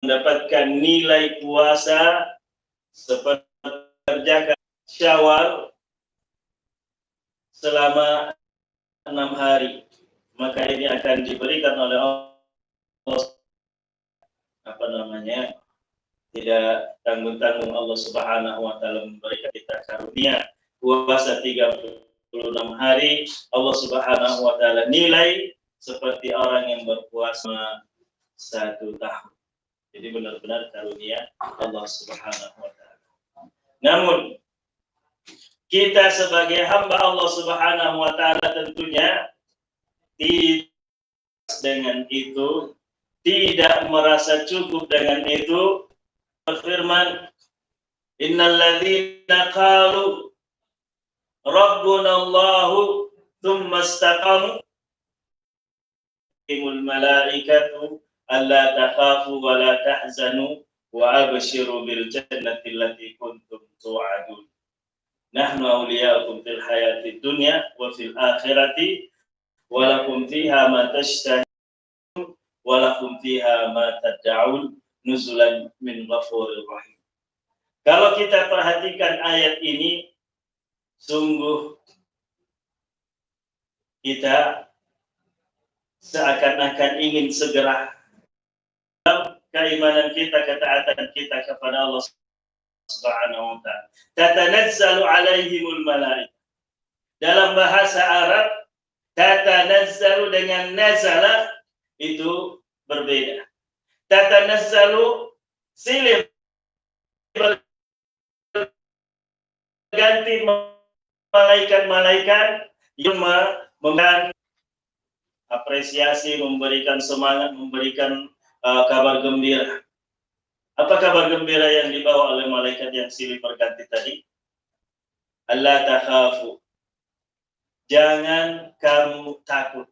mendapatkan nilai puasa seperti kerjakan Syawal selama 6 hari, maka ini akan diberikan oleh Allah, tidak tanggung-tanggung Allah Subhanahu wa taala memberikan kita karunia puasa 36 hari. Allah Subhanahu wa taala nilai seperti orang yang berpuasa 1 tahun. Jadi benar-benar karunia Allah Subhanahu wa taala. Namun kita sebagai hamba Allah Subhanahu wa taala tentunya tidak dengan itu, tidak merasa cukup dengan itu. Berfirman, innal ladzina qalu rabbuna Allahu tsumma istaqamu imul malaikatu alla takhafu wa la tahzanu wa abshiru bil jannati allati kuntum tu'adun. Nahnu awliya'ukum fil hayatid dunya wa fil akhirati wa lakum fiha ma tashtahi wa lakum fiha ma tad'un nuzulan min ghafurir rahim. Kalau kita perhatikan ayat ini, sungguh kita seakan-akan ingin segera keimanan kita, ketaatan kita kepada Allah Subhanahu wa taala. Tatanazzalu alaihimul malaikah. Dalam bahasa Arab, tatanazzalu dengan nazala itu berbeda. Tatanazzalu silih berganti malaikat-malaikat yang memberikan apresiasi, memberikan semangat, memberikan kabar gembira. Apa kabar gembira yang dibawa oleh malaikat yang silih berganti tadi? Allah takhafu. Jangan kamu takut.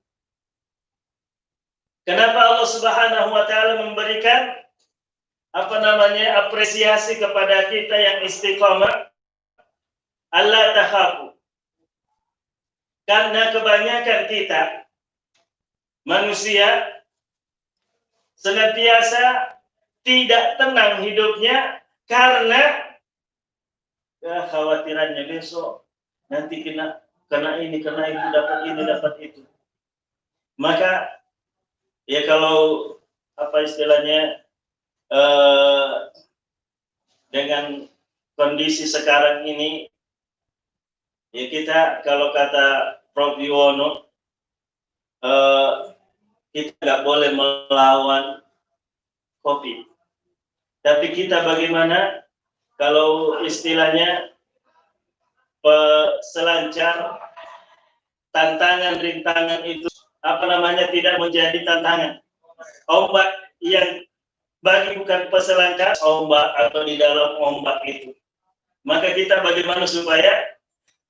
Kenapa Allah Subhanahu wa taala memberikan apresiasi kepada kita yang istiqamah? Allah takhafu. Karena kebanyakan kita manusia senantiasa tidak tenang hidupnya karena kekhawatirannya besok nanti kena ini, kena itu, dapat itu. Maka ya kalau istilahnya dengan kondisi sekarang ini, ya kita kalau kata Prof. Yuwono, kita nggak boleh melawan COVID. Tapi kita bagaimana kalau istilahnya selancar tantangan, rintangan itu tidak menjadi tantangan. Ombak yang bagi bukan peselancar, ombak atau di dalam ombak itu. Maka kita bagaimana supaya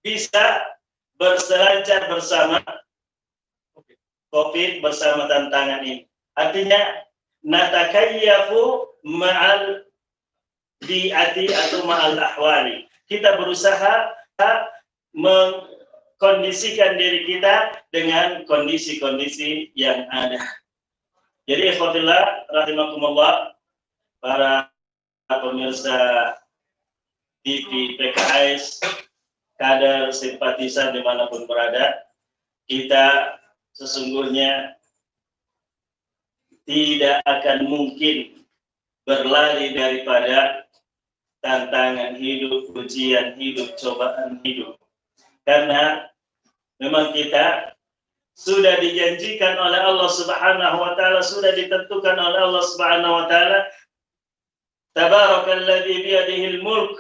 bisa berselancar bersama COVID, bersama tantangan ini. Artinya natakayyafu ma'al bi'ati atau ma'al ahwali. Kita berusaha mengkondisikan diri kita dengan kondisi-kondisi yang ada. Jadi ikhwatillah rahimakumullah, para pemirsa TV PKS, kader, simpatisan dimanapun berada, kita sesungguhnya tidak akan mungkin berlari daripada tantangan hidup, ujian hidup, cobaan hidup. Karena memang kita sudah dijanjikan oleh Allah Subhanahu wa taala, sudah ditentukan oleh Allah Subhanahu wa taala, Tabarakalladzi biyadihil mulk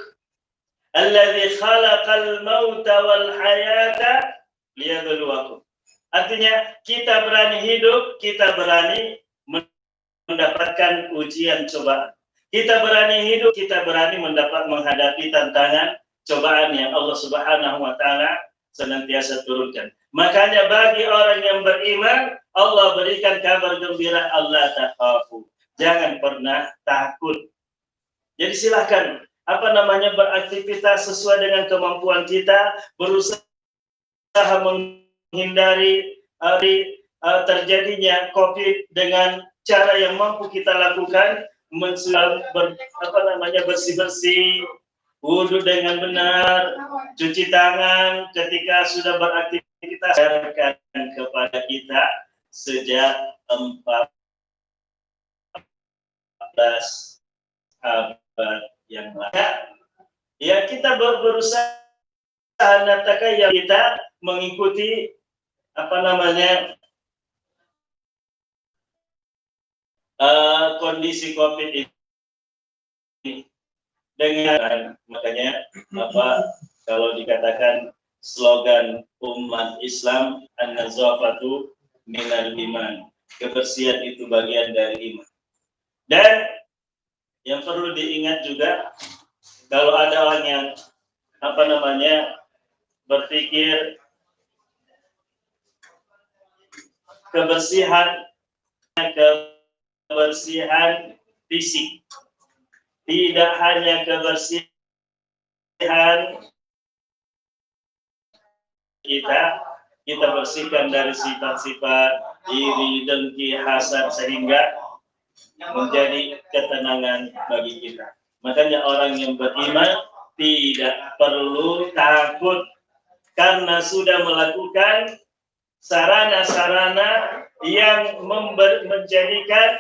alladzi khalaqal mauta wal hayata liyabluwakum. Artinya kita berani hidup, kita berani mendapatkan ujian cobaan. Kita berani hidup, kita berani menghadapi tantangan cobaan yang Allah Subhanahu wa taala senantiasa turunkan. Makanya bagi orang yang beriman, Allah berikan kabar gembira, Allah takhafu. Jangan pernah takut. Jadi silakan beraktivitas sesuai dengan kemampuan kita, berusaha menghindari terjadinya COVID dengan cara yang mampu kita lakukan. bersih-bersih, wudhu dengan benar, cuci tangan ketika sudah beraktivitas, ajarkan kepada kita sejak 14 abad yang lalu. Ya, kita berusaha yang kita mengikuti kondisi COVID ini dengan makanya kalau dikatakan slogan umat Islam an-nazafatu minal iman, kebersihan itu bagian dari iman. Dan yang perlu diingat juga, kalau ada orang yang berpikir kebersihan fisik, tidak hanya kebersihan kita bersihkan dari sifat-sifat iri, dengki, hasad, sehingga menjadi ketenangan bagi kita. Makanya orang yang beriman tidak perlu takut karena sudah melakukan sarana-sarana yang menjadikan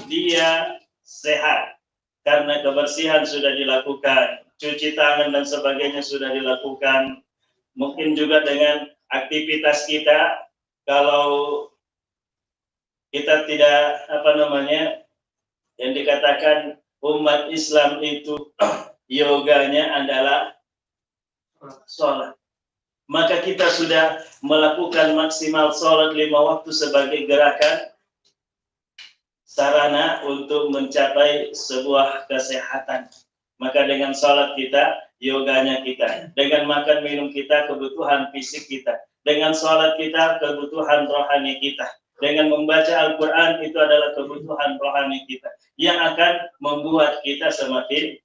dia sehat. Karena kebersihan sudah dilakukan, cuci tangan dan sebagainya sudah dilakukan. Mungkin juga dengan aktivitas kita, kalau kita tidak yang dikatakan umat Islam itu yoganya adalah sholat, maka kita sudah melakukan maksimal sholat 5 waktu sebagai gerakan sarana untuk mencapai sebuah kesehatan. Maka dengan sholat kita, yoganya kita, dengan makan minum kita, kebutuhan fisik kita, dengan sholat kita, kebutuhan rohani kita, dengan membaca Al-Quran, itu adalah kebutuhan rohani kita yang akan membuat kita semakin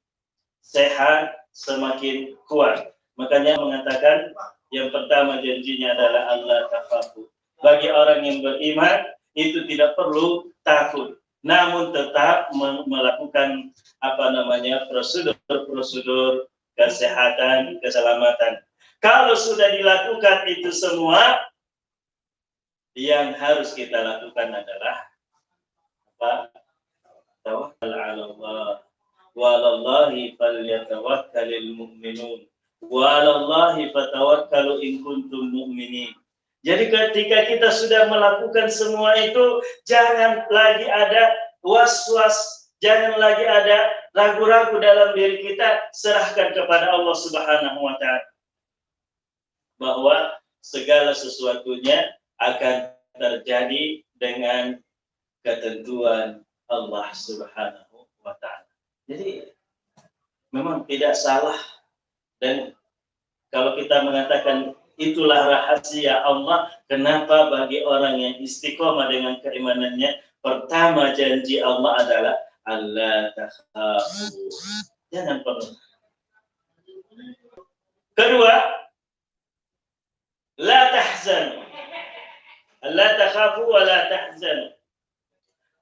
sehat, semakin kuat. Makanya mengatakan yang pertama janjinya adalah Allah takhafu. Bagi orang yang beriman itu tidak perlu takut, namun tetap melakukan prosedur-prosedur kesehatan, keselamatan. Kalau sudah dilakukan itu semua, yang harus kita lakukan adalah tawakkal 'ala Allah, wa 'alallahi falyatawakkalul mu'minun, wa 'alallahi fatawakkalu in kuntum mu'minin. Jadi ketika kita sudah melakukan semua itu, jangan lagi ada was-was, jangan lagi ada ragu-ragu dalam diri kita, serahkan kepada Allah Subhanahu wa taala bahwa segala sesuatunya akan terjadi dengan ketentuan Allah Subhanahu wa taala. Jadi memang tidak salah, dan kalau kita mengatakan itulah rahasia Allah, kenapa bagi orang yang istiqomah dengan keimanannya, pertama janji Allah adalah Allah takhafu, jangan pernah. Kedua, la tahzanu. La takhafu wa la tahzanu.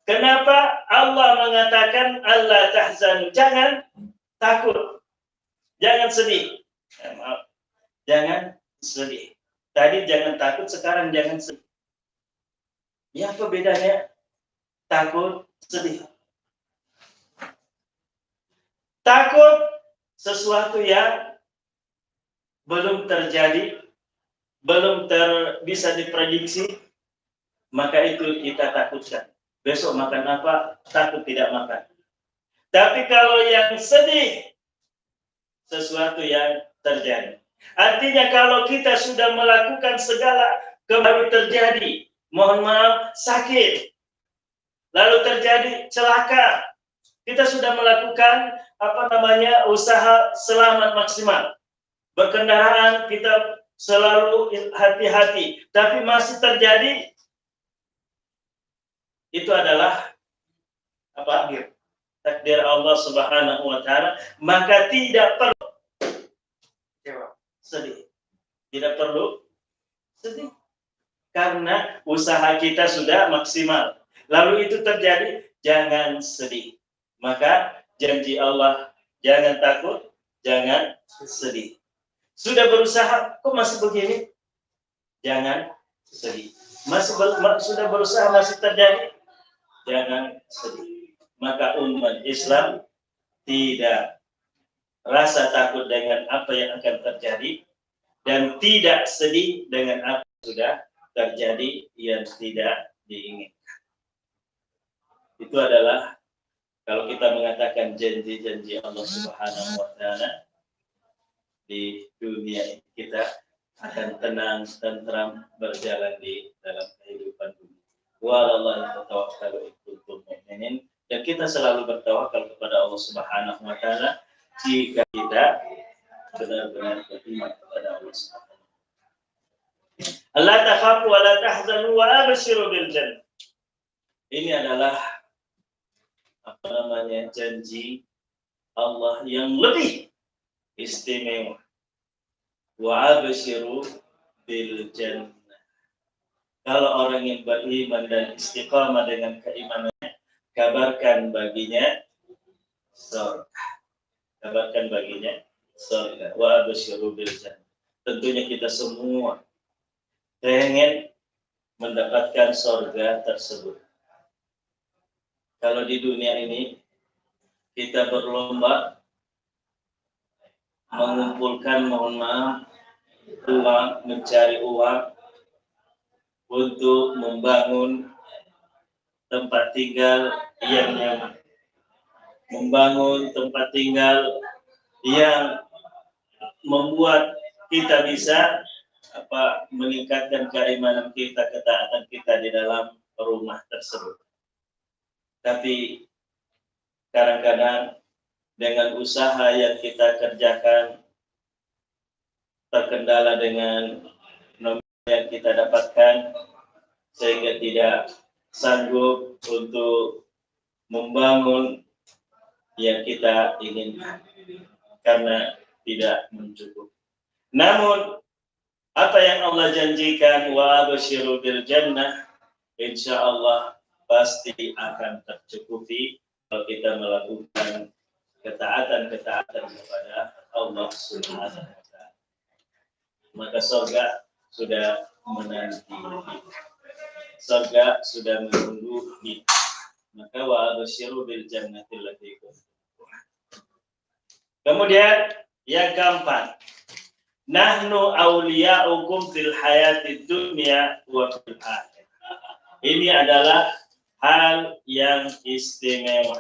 Kenapa Allah mengatakan Allah tahzanu? Jangan takut, jangan sedih. Maaf, jangan sedih. Tadi jangan takut, sekarang jangan sedih. Ya, apa bedanya takut, sedih? Takut sesuatu yang belum terjadi, belum bisa diprediksi, maka itu kita takutkan. Besok makan apa? Takut tidak makan. Tapi kalau yang sedih, sesuatu yang terjadi. Artinya kalau kita sudah melakukan segala baru terjadi, mohon maaf, sakit, lalu terjadi celaka, kita sudah melakukan usaha selamat maksimal. Berkendaraan kita selalu hati-hati, tapi masih terjadi, itu adalah takdir Allah Subhanahu wa taala, maka tidak perlu sedih. Tidak perlu sedih karena usaha kita sudah maksimal. Lalu itu terjadi, jangan sedih. Maka janji Allah, jangan takut, jangan sedih. Sudah berusaha, kok masih begini? Jangan sedih. Sudah berusaha masih terjadi? Jangan sedih. Maka umat Islam tidak rasa takut dengan apa yang akan terjadi dan tidak sedih dengan apa yang sudah terjadi yang tidak diinginkan. Itu adalah kalau kita mengatakan janji-janji Allah Subhanahu wa taala di dunia ini, kita akan tenang, tentram, berjalan di dalam kehidupan dunia. Wallahi tawakkalu in kuntum mu'minin, dan kita selalu bertawakal kepada Allah Subhanahu wa taala jika kita benar-benar beriman kepada Allah Subhanahu wa taala. Allah takhafu wa la tahzanu wa abshiru bil jannah. Ini adalah janji Allah yang lebih istimewa. Wa abshiru bil jannah. Kalau orang yang beriman dan istiqamah dengan keimanannya, kabarkan baginya surga. Kabarkan baginya surga. Wa abshiru bil jannah. Tentunya kita semua pengen mendapatkan surga tersebut. Kalau di dunia ini kita berlomba mengumpulkan, uang, mencari uang untuk membangun tempat tinggal yang nyaman, membangun tempat tinggal yang membuat kita bisa meningkatkan keimanan kita, ketaatan kita di dalam rumah tersebut. Tapi kadang-kadang dengan usaha yang kita kerjakan terkendala dengan nomor yang kita dapatkan sehingga tidak sanggup untuk membangun yang kita inginkan karena tidak mencukupi. Namun apa yang Allah janjikan, wa abshiru bil jannah, insyaallah pasti akan tercukupi kalau kita melakukan ketaatan kepada Allah Subhanahu wa taala. Maka surga sudah menanti, surga sudah menunggu kita. Maka wa abshiru bil jannati allati kuntum. Kemudian yang keempat, nahnu awliya'ukum fil hayati dunya wa fil akhirah. Ini adalah hal yang istimewa.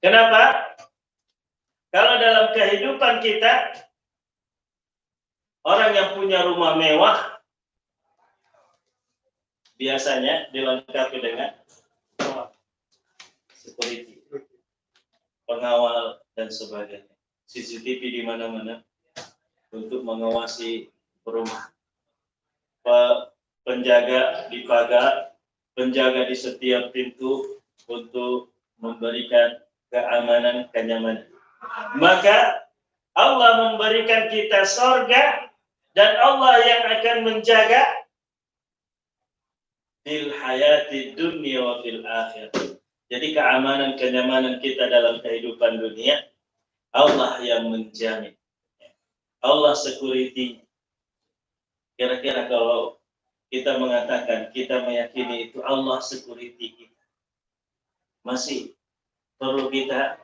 Kenapa? Kalau dalam kehidupan kita, orang yang punya rumah mewah biasanya dilengkapi dengan security, pengawal dan sebagainya. CCTV di mana-mana untuk mengawasi rumah. Penjaga di pagar, penjaga di setiap pintu untuk memberikan keamanan, kenyamanan. Maka Allah memberikan kita surga dan Allah yang akan menjaga fil hayati dunya wa fil akhirah. Jadi keamanan, kenyamanan kita dalam kehidupan dunia Allah yang menjamin. Allah security. Kira-kira kalau kita mengatakan, kita meyakini itu Allah security kita, masih perlu kita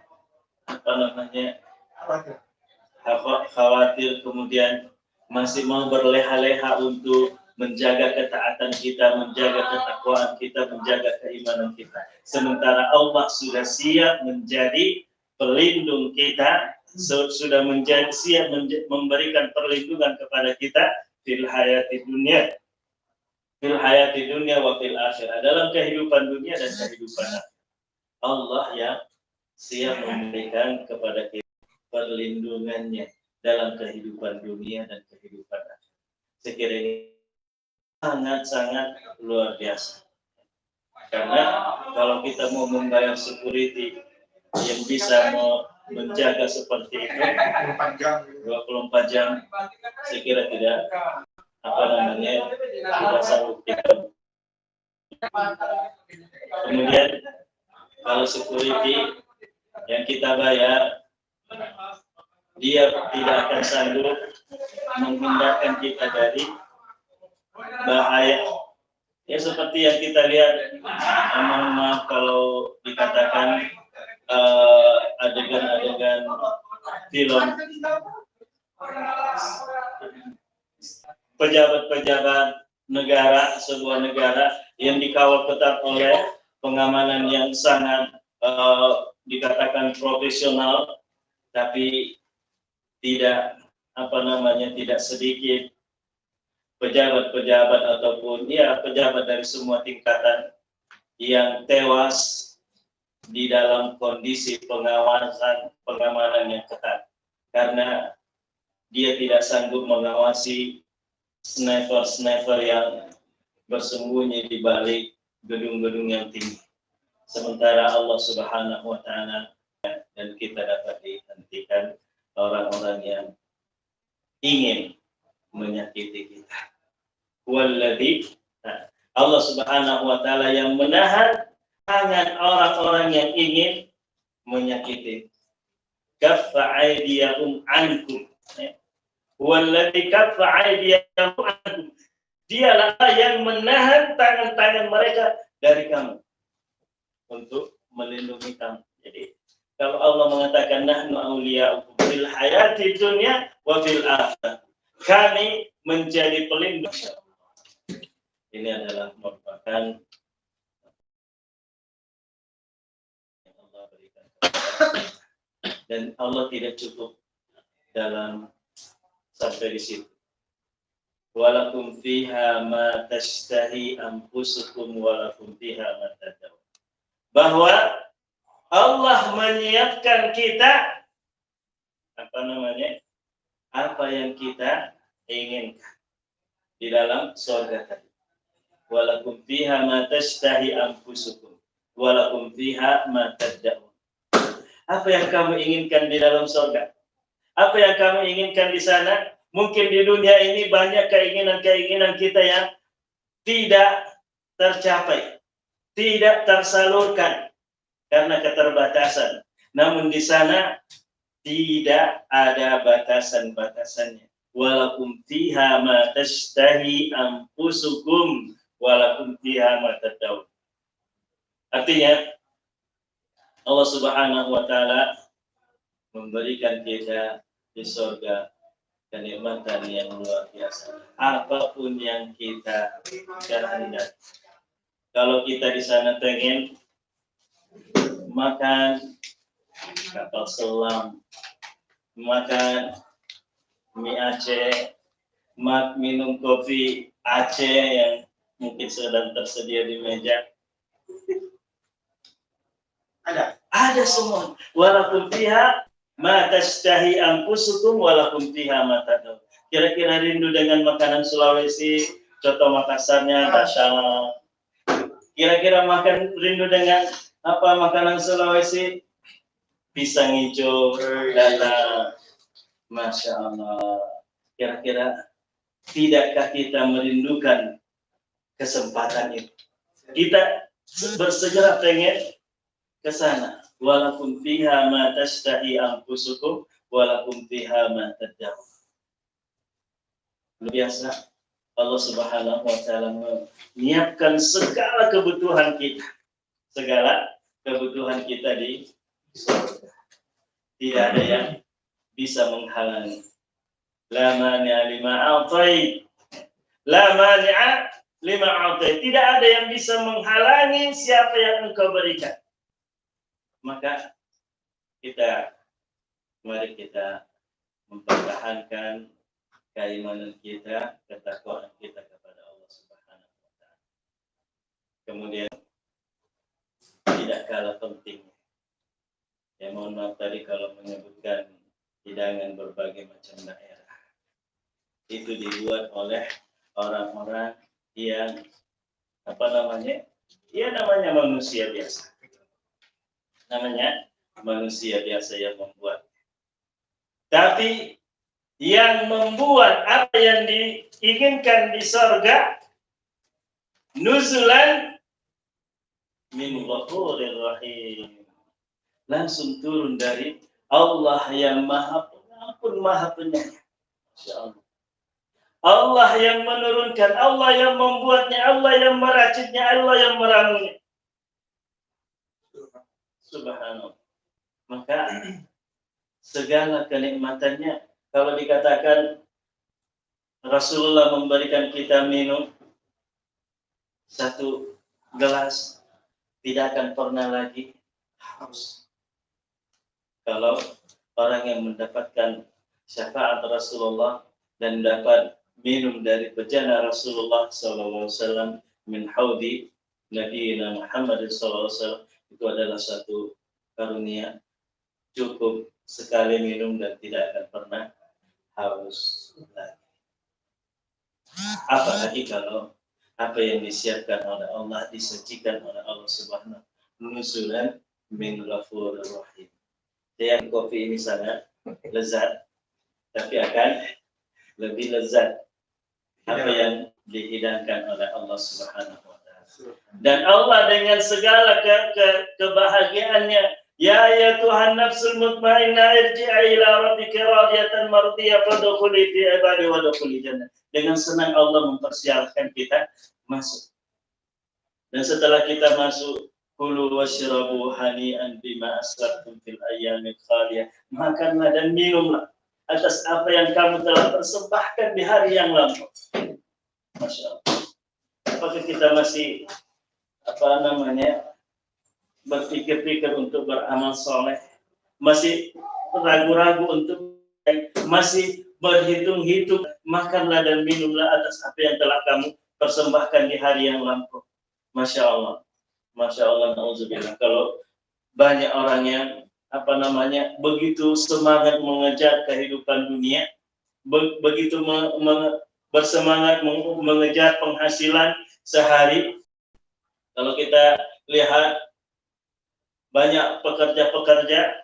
khawatir, kemudian masih mau berleha-leha untuk menjaga ketaatan kita, menjaga ketakwaan kita, menjaga keimanan kita. Sementara Allah sudah siap menjadi pelindung kita, sudah siap memberikan perlindungan kepada kita fil hayati dunia, fil hayati dunia wa fil akhirah, dalam kehidupan dunia dan kehidupan akhirah. Allah yang siap memberikan kepada kita perlindungannya dalam kehidupan dunia dan kehidupan akhirah. Sekiranya ini sangat-sangat luar biasa. Karena kalau kita mau membayar security yang bisa menjaga seperti itu 24 jam, saya kira tidak tidak sanggup kita. Kemudian Kalau security yang kita bayar, dia tidak akan sanggup menghindarkan kita dari bahaya. Ya seperti yang kita lihat, mohon maaf kalau dikatakan adegan-adegan film pejabat-pejabat negara, sebuah negara yang dikawal ketat oleh pengamanan yang sangat dikatakan profesional, tapi tidak tidak sedikit pejabat-pejabat ataupun pejabat dari semua tingkatan yang tewas di dalam kondisi pengamanan yang ketat karena dia tidak sanggup mengawasi sniper yang bersembunyi di balik gedung-gedung yang tinggi. Sementara Allah Subhanahu wa taala dan kita dapat dihentikan orang-orang yang ingin menyakiti kita. Walladzi Allah Subhanahu wa taala yang menahan tangan orang-orang yang ingin menyakiti. Kaffa aydiyahum ankum. Walladzi kaffa aydiyahum ankum. Dialah yang menahan tangan-tangan mereka dari kamu untuk melindungi kamu. Jadi kalau Allah mengatakan nahnu auliya'ukum fil hayati dunya wa fil akhirah, kami menjadi pelindung. Ini adalah merupakan yang Allah berikan dan Allah tidak cukup dalam sampai di situ. Walakum fiha ma tashtahi anfusukum walakum fiha ma tad'un. Bahwa Allah menyiapkan kita apa yang kita inginkan di dalam surga tadi. Walakum fiha ma tashtahi anfusukum walakum fiha ma tad'un. Apa yang kamu inginkan di dalam surga? Apa yang kamu inginkan di sana? Mungkin di dunia ini banyak keinginan-keinginan kita yang tidak tercapai, tidak tersalurkan karena keterbatasan. Namun di sana tidak ada batasan-batasannya. Walakum fiha ma tashtahi anfusukum walakum fiha ma tad'un. Artinya Allah Subhanahu wa taala memberikan kita di surga kenikmatan yang luar biasa. Apapun yang kita kehendaki. Kalau kita di sana pengen makan kapal selam, makan mie Aceh, minum kopi Aceh yang mungkin sedang tersedia di meja. Ada semua. Walaupun fiha ma tashtahi anfusukum walakum fiha ma tad'un. Kira-kira rindu dengan makanan Sulawesi, coto Makassarnya dahsyat. Kira-kira rindu dengan makanan Sulawesi? Pisang hijau, lala. Masya Allah. Kira-kira tidakkah kita merindukan kesempatan itu? Kita bersegera pengen ke sana. Walakum fiha ma tashtahi anfusukum walakum fiha ma tad'un. Luar biasa. Allah Subhanahu wa taala menyiapkan segala kebutuhan kita. Segala kebutuhan kita di surga. Tidak ada yang bisa menghalangi. La mani'a lima a'tait. La mani'a lima a'tait. Tidak ada yang bisa menghalangi siapa yang engkau berikan. Maka mari kita mempertahankan keimanan kita, ketakwaan kita kepada Allah Subhanahu wa taala. Kemudian tidak kalah pentingnya. Ya mohon maaf tadi kalau menyebutkan hidangan berbagai macam daerah. Itu dibuat oleh orang-orang yang namanya manusia biasa. Namanya manusia biasa yang membuat. Tapi yang membuat apa yang diinginkan di surga, nuzulan min ghafurir rahim. Langsung turun dari Allah yang Maha Pengampun, Maha Penyayang. Masya Allah. Allah yang menurunkan, Allah yang membuatnya, Allah yang meraciknya, Allah yang meramunya. Subhanallah. Maka segala kenikmatannya, kalau dikatakan Rasulullah memberikan kita minum satu gelas, tidak akan pernah lagi haus. Kalau orang yang mendapatkan syafaat Rasulullah dan dapat minum dari bejana Rasulullah SAW min haudi Nabiina Muhammad SAW, itu adalah satu karunia, cukup sekali minum dan tidak akan pernah haus lagi. Apalagi kalau apa yang disiapkan oleh Allah, disajikan oleh Allah Subhanahu nuzulan min ghafurir rahim. Yang kopi ini sangat lezat, tapi akan lebih lezat apa yang dihidangkan oleh Allah Subhanahu wa taala. Dan Allah dengan segala kebahagiaannya, ya Tuhan nafsul mutmainnah irji'i ila rabbika radiyatan mardiyah fadkhuli fi ibadi wadkhuli jannah. Dengan senang Allah mempersiapkan kita masuk. Dan setelah kita masuk, kulu washrabu hani'an bima aslaftum fil ayyamil khaliyah. Makanlah dan minumlah atas apa yang kamu telah persembahkan di hari yang lampau. Masya Allah. Apakah kita masih berpikir-pikir untuk beramal soleh? Masih ragu-ragu untuk, masih berhitung-hitung? Makanlah dan minumlah atas apa yang telah kamu persembahkan di hari yang lampau. Masya Allah. Masya Allah, na'udzubillah. Kalau banyak orang yang begitu semangat mengejar kehidupan dunia, begitu bersemangat mengejar penghasilan sehari. Kalau kita lihat banyak pekerja-pekerja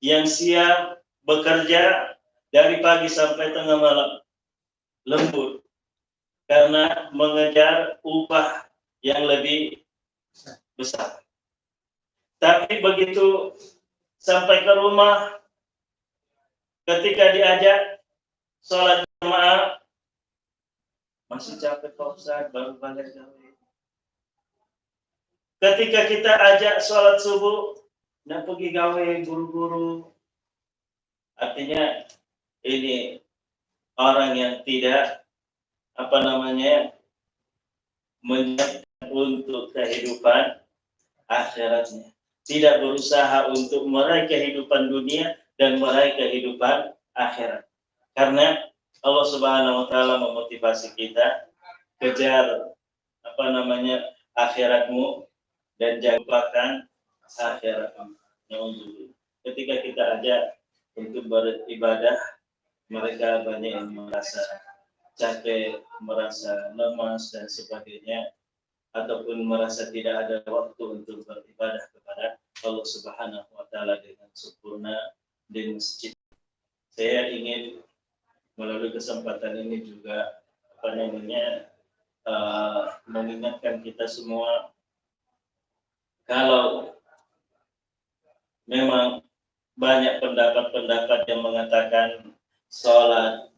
yang siap bekerja dari pagi sampai tengah malam, lembur, karena mengejar upah yang lebih besar. Tapi begitu sampai ke rumah, ketika diajak sholat jamaah, masih capek Pak Ustaz, baru balik gawe. Ketika kita ajak sholat subuh, nak pergi gawe buru-buru. Artinya ini orang yang tidak menyiapkan untuk kehidupan akhiratnya, tidak berusaha untuk meraih kehidupan dunia dan meraih kehidupan akhirat. Karena Allah Subhanahu wa taala memotivasi kita, kejar akhiratmu dan jangan lupakan akhiratmu. Ketika kita ajak untuk beribadah, mereka banyak yang merasa capek, merasa lemas dan sebagainya, ataupun merasa tidak ada waktu untuk beribadah kepada Allah Subhanahu wa taala dengan sempurna di masjid. Saya ingin melalui kesempatan ini juga mengingatkan kita semua, kalau memang banyak pendapat-pendapat yang mengatakan sholat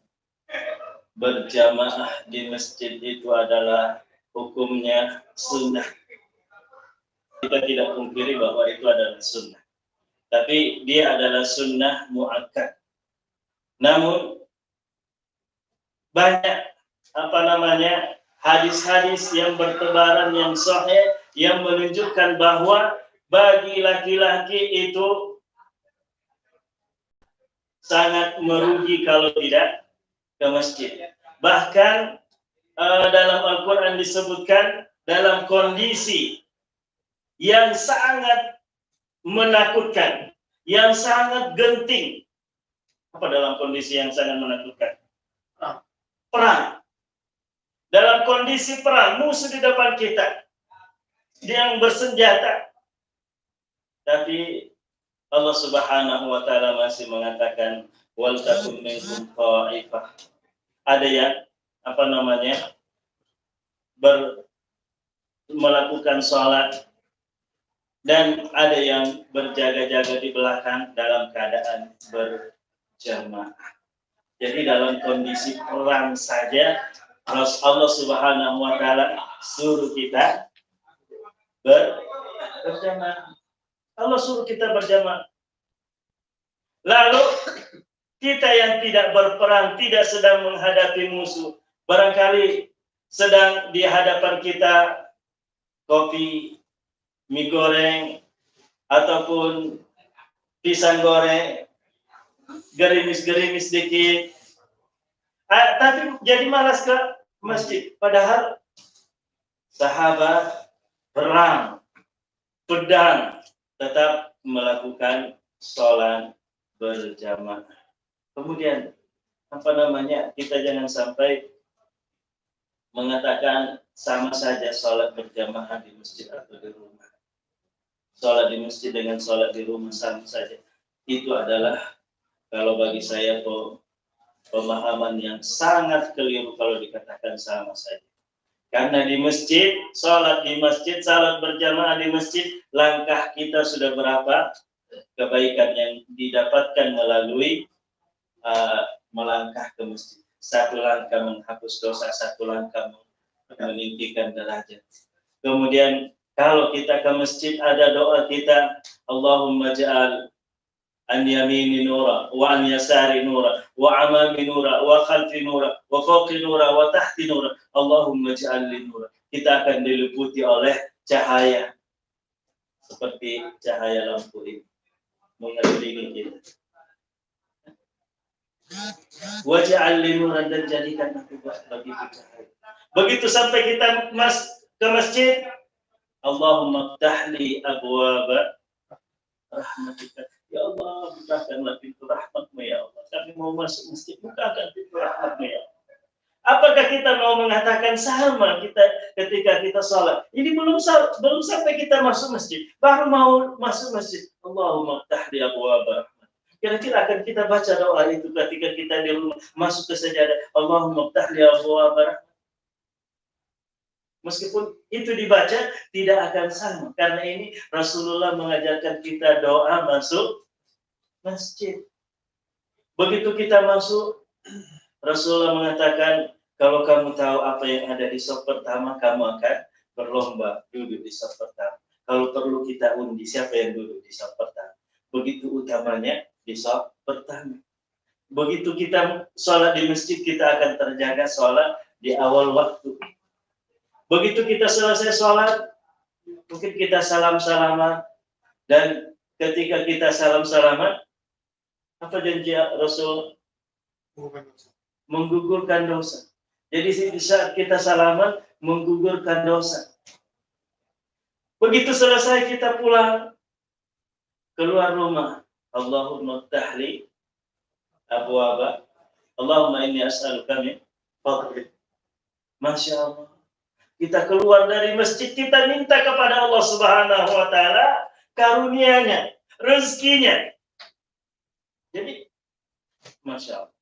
berjamaah di masjid itu adalah hukumnya sunnah. Kita tidak pungkiri bahwa itu adalah sunnah, tapi dia adalah sunnah muakkad. Namun banyak hadis-hadis yang bertebaran yang sahih yang menunjukkan bahwa bagi laki-laki itu sangat merugi kalau tidak ke masjid. Bahkan dalam Al-Quran disebutkan dalam kondisi yang sangat menakutkan, yang sangat genting. Apa dalam kondisi yang sangat menakutkan? Perang. Dalam kondisi perang, musuh di depan kita yang bersenjata. Tapi Allah Subhanahu wa taala masih mengatakan wal takum minkum ta'ifah. Ada yang melakukan sholat dan ada yang berjaga-jaga di belakang dalam keadaan berjamaah. Jadi dalam kondisi perang saja Allah Subhanahu wa taala suruh kita berjamaah. Allah suruh kita berjamaah. Lalu kita yang tidak berperang, tidak sedang menghadapi musuh, barangkali sedang di hadapan kita kopi, mie goreng, ataupun pisang goreng, gerimis-gerimis dikit. Tapi jadi malas ke masjid. Padahal sahabat perang, pedang, tetap melakukan sholat berjamaah. Kemudian kita jangan sampai mengatakan sama saja sholat berjamaah di masjid atau di rumah. Sholat di masjid dengan sholat di rumah sama saja. Itu adalah kalau bagi saya pemahaman yang sangat keliru kalau dikatakan sama saja. Karena di masjid, sholat berjamaah di masjid, langkah kita sudah berapa kebaikan yang didapatkan melalui melangkah ke masjid. Satu langkah menghapus dosa, satu langkah meninggikan derajat. Kemudian kalau kita ke masjid ada doa kita, Allahumma ja'al an yamini nura, wa an yasari nura, wa amami nura, wa khalfi nura, wa fawqi nura, wa tahti nura, Allahumma ja'al li nura. Kita akan diliputi oleh cahaya seperti cahaya lampu ini mengelilingi kita. Waj'al li nuran, dan jadikan aku bagi cahaya. Begitu sampai kita ke masjid, Allahumma ftahli abwaba rahmatika. Ya Allah, bukakanlah pintu rahmat-Mu ya Allah. Kami mau masuk masjid, bukakan pintu rahmat-Mu ya Allah. Apakah kita mau mengatakan sama kita ketika kita sholat? Ini belum sampai kita masuk masjid, baru mau masuk masjid. Allahumma ftahli abwaba. Kira-kira akan kita baca doa itu ketika kita di rumah masuk ke sajadah. Allahumma ftahli abwaba. Meskipun itu dibaca tidak akan sama, karena ini Rasulullah mengajarkan kita doa masuk masjid. Begitu kita masuk, Rasulullah mengatakan, kalau kamu tahu apa yang ada di saf pertama, kamu akan berlomba duduk di saf pertama. Kalau perlu kita undi siapa yang duduk di saf pertama. Begitu utamanya di saf pertama. Begitu kita sholat di masjid, kita akan terjaga sholat di awal waktu. Begitu kita selesai sholat, mungkin kita salam-salaman, dan ketika kita salam-salaman, apa janji Rasul? Menggugurkan dosa. Jadi di saat kita salaman, menggugurkan dosa. Begitu selesai kita pulang, keluar rumah, Allahumma ftahli abwaba, Allahumma inni as'aluka min fadlik. Masya Allah. Kita keluar dari masjid, kita minta kepada Allah Subhanahu wa taala karunia-Nya, rezekinya. Jadi, Masya Allah.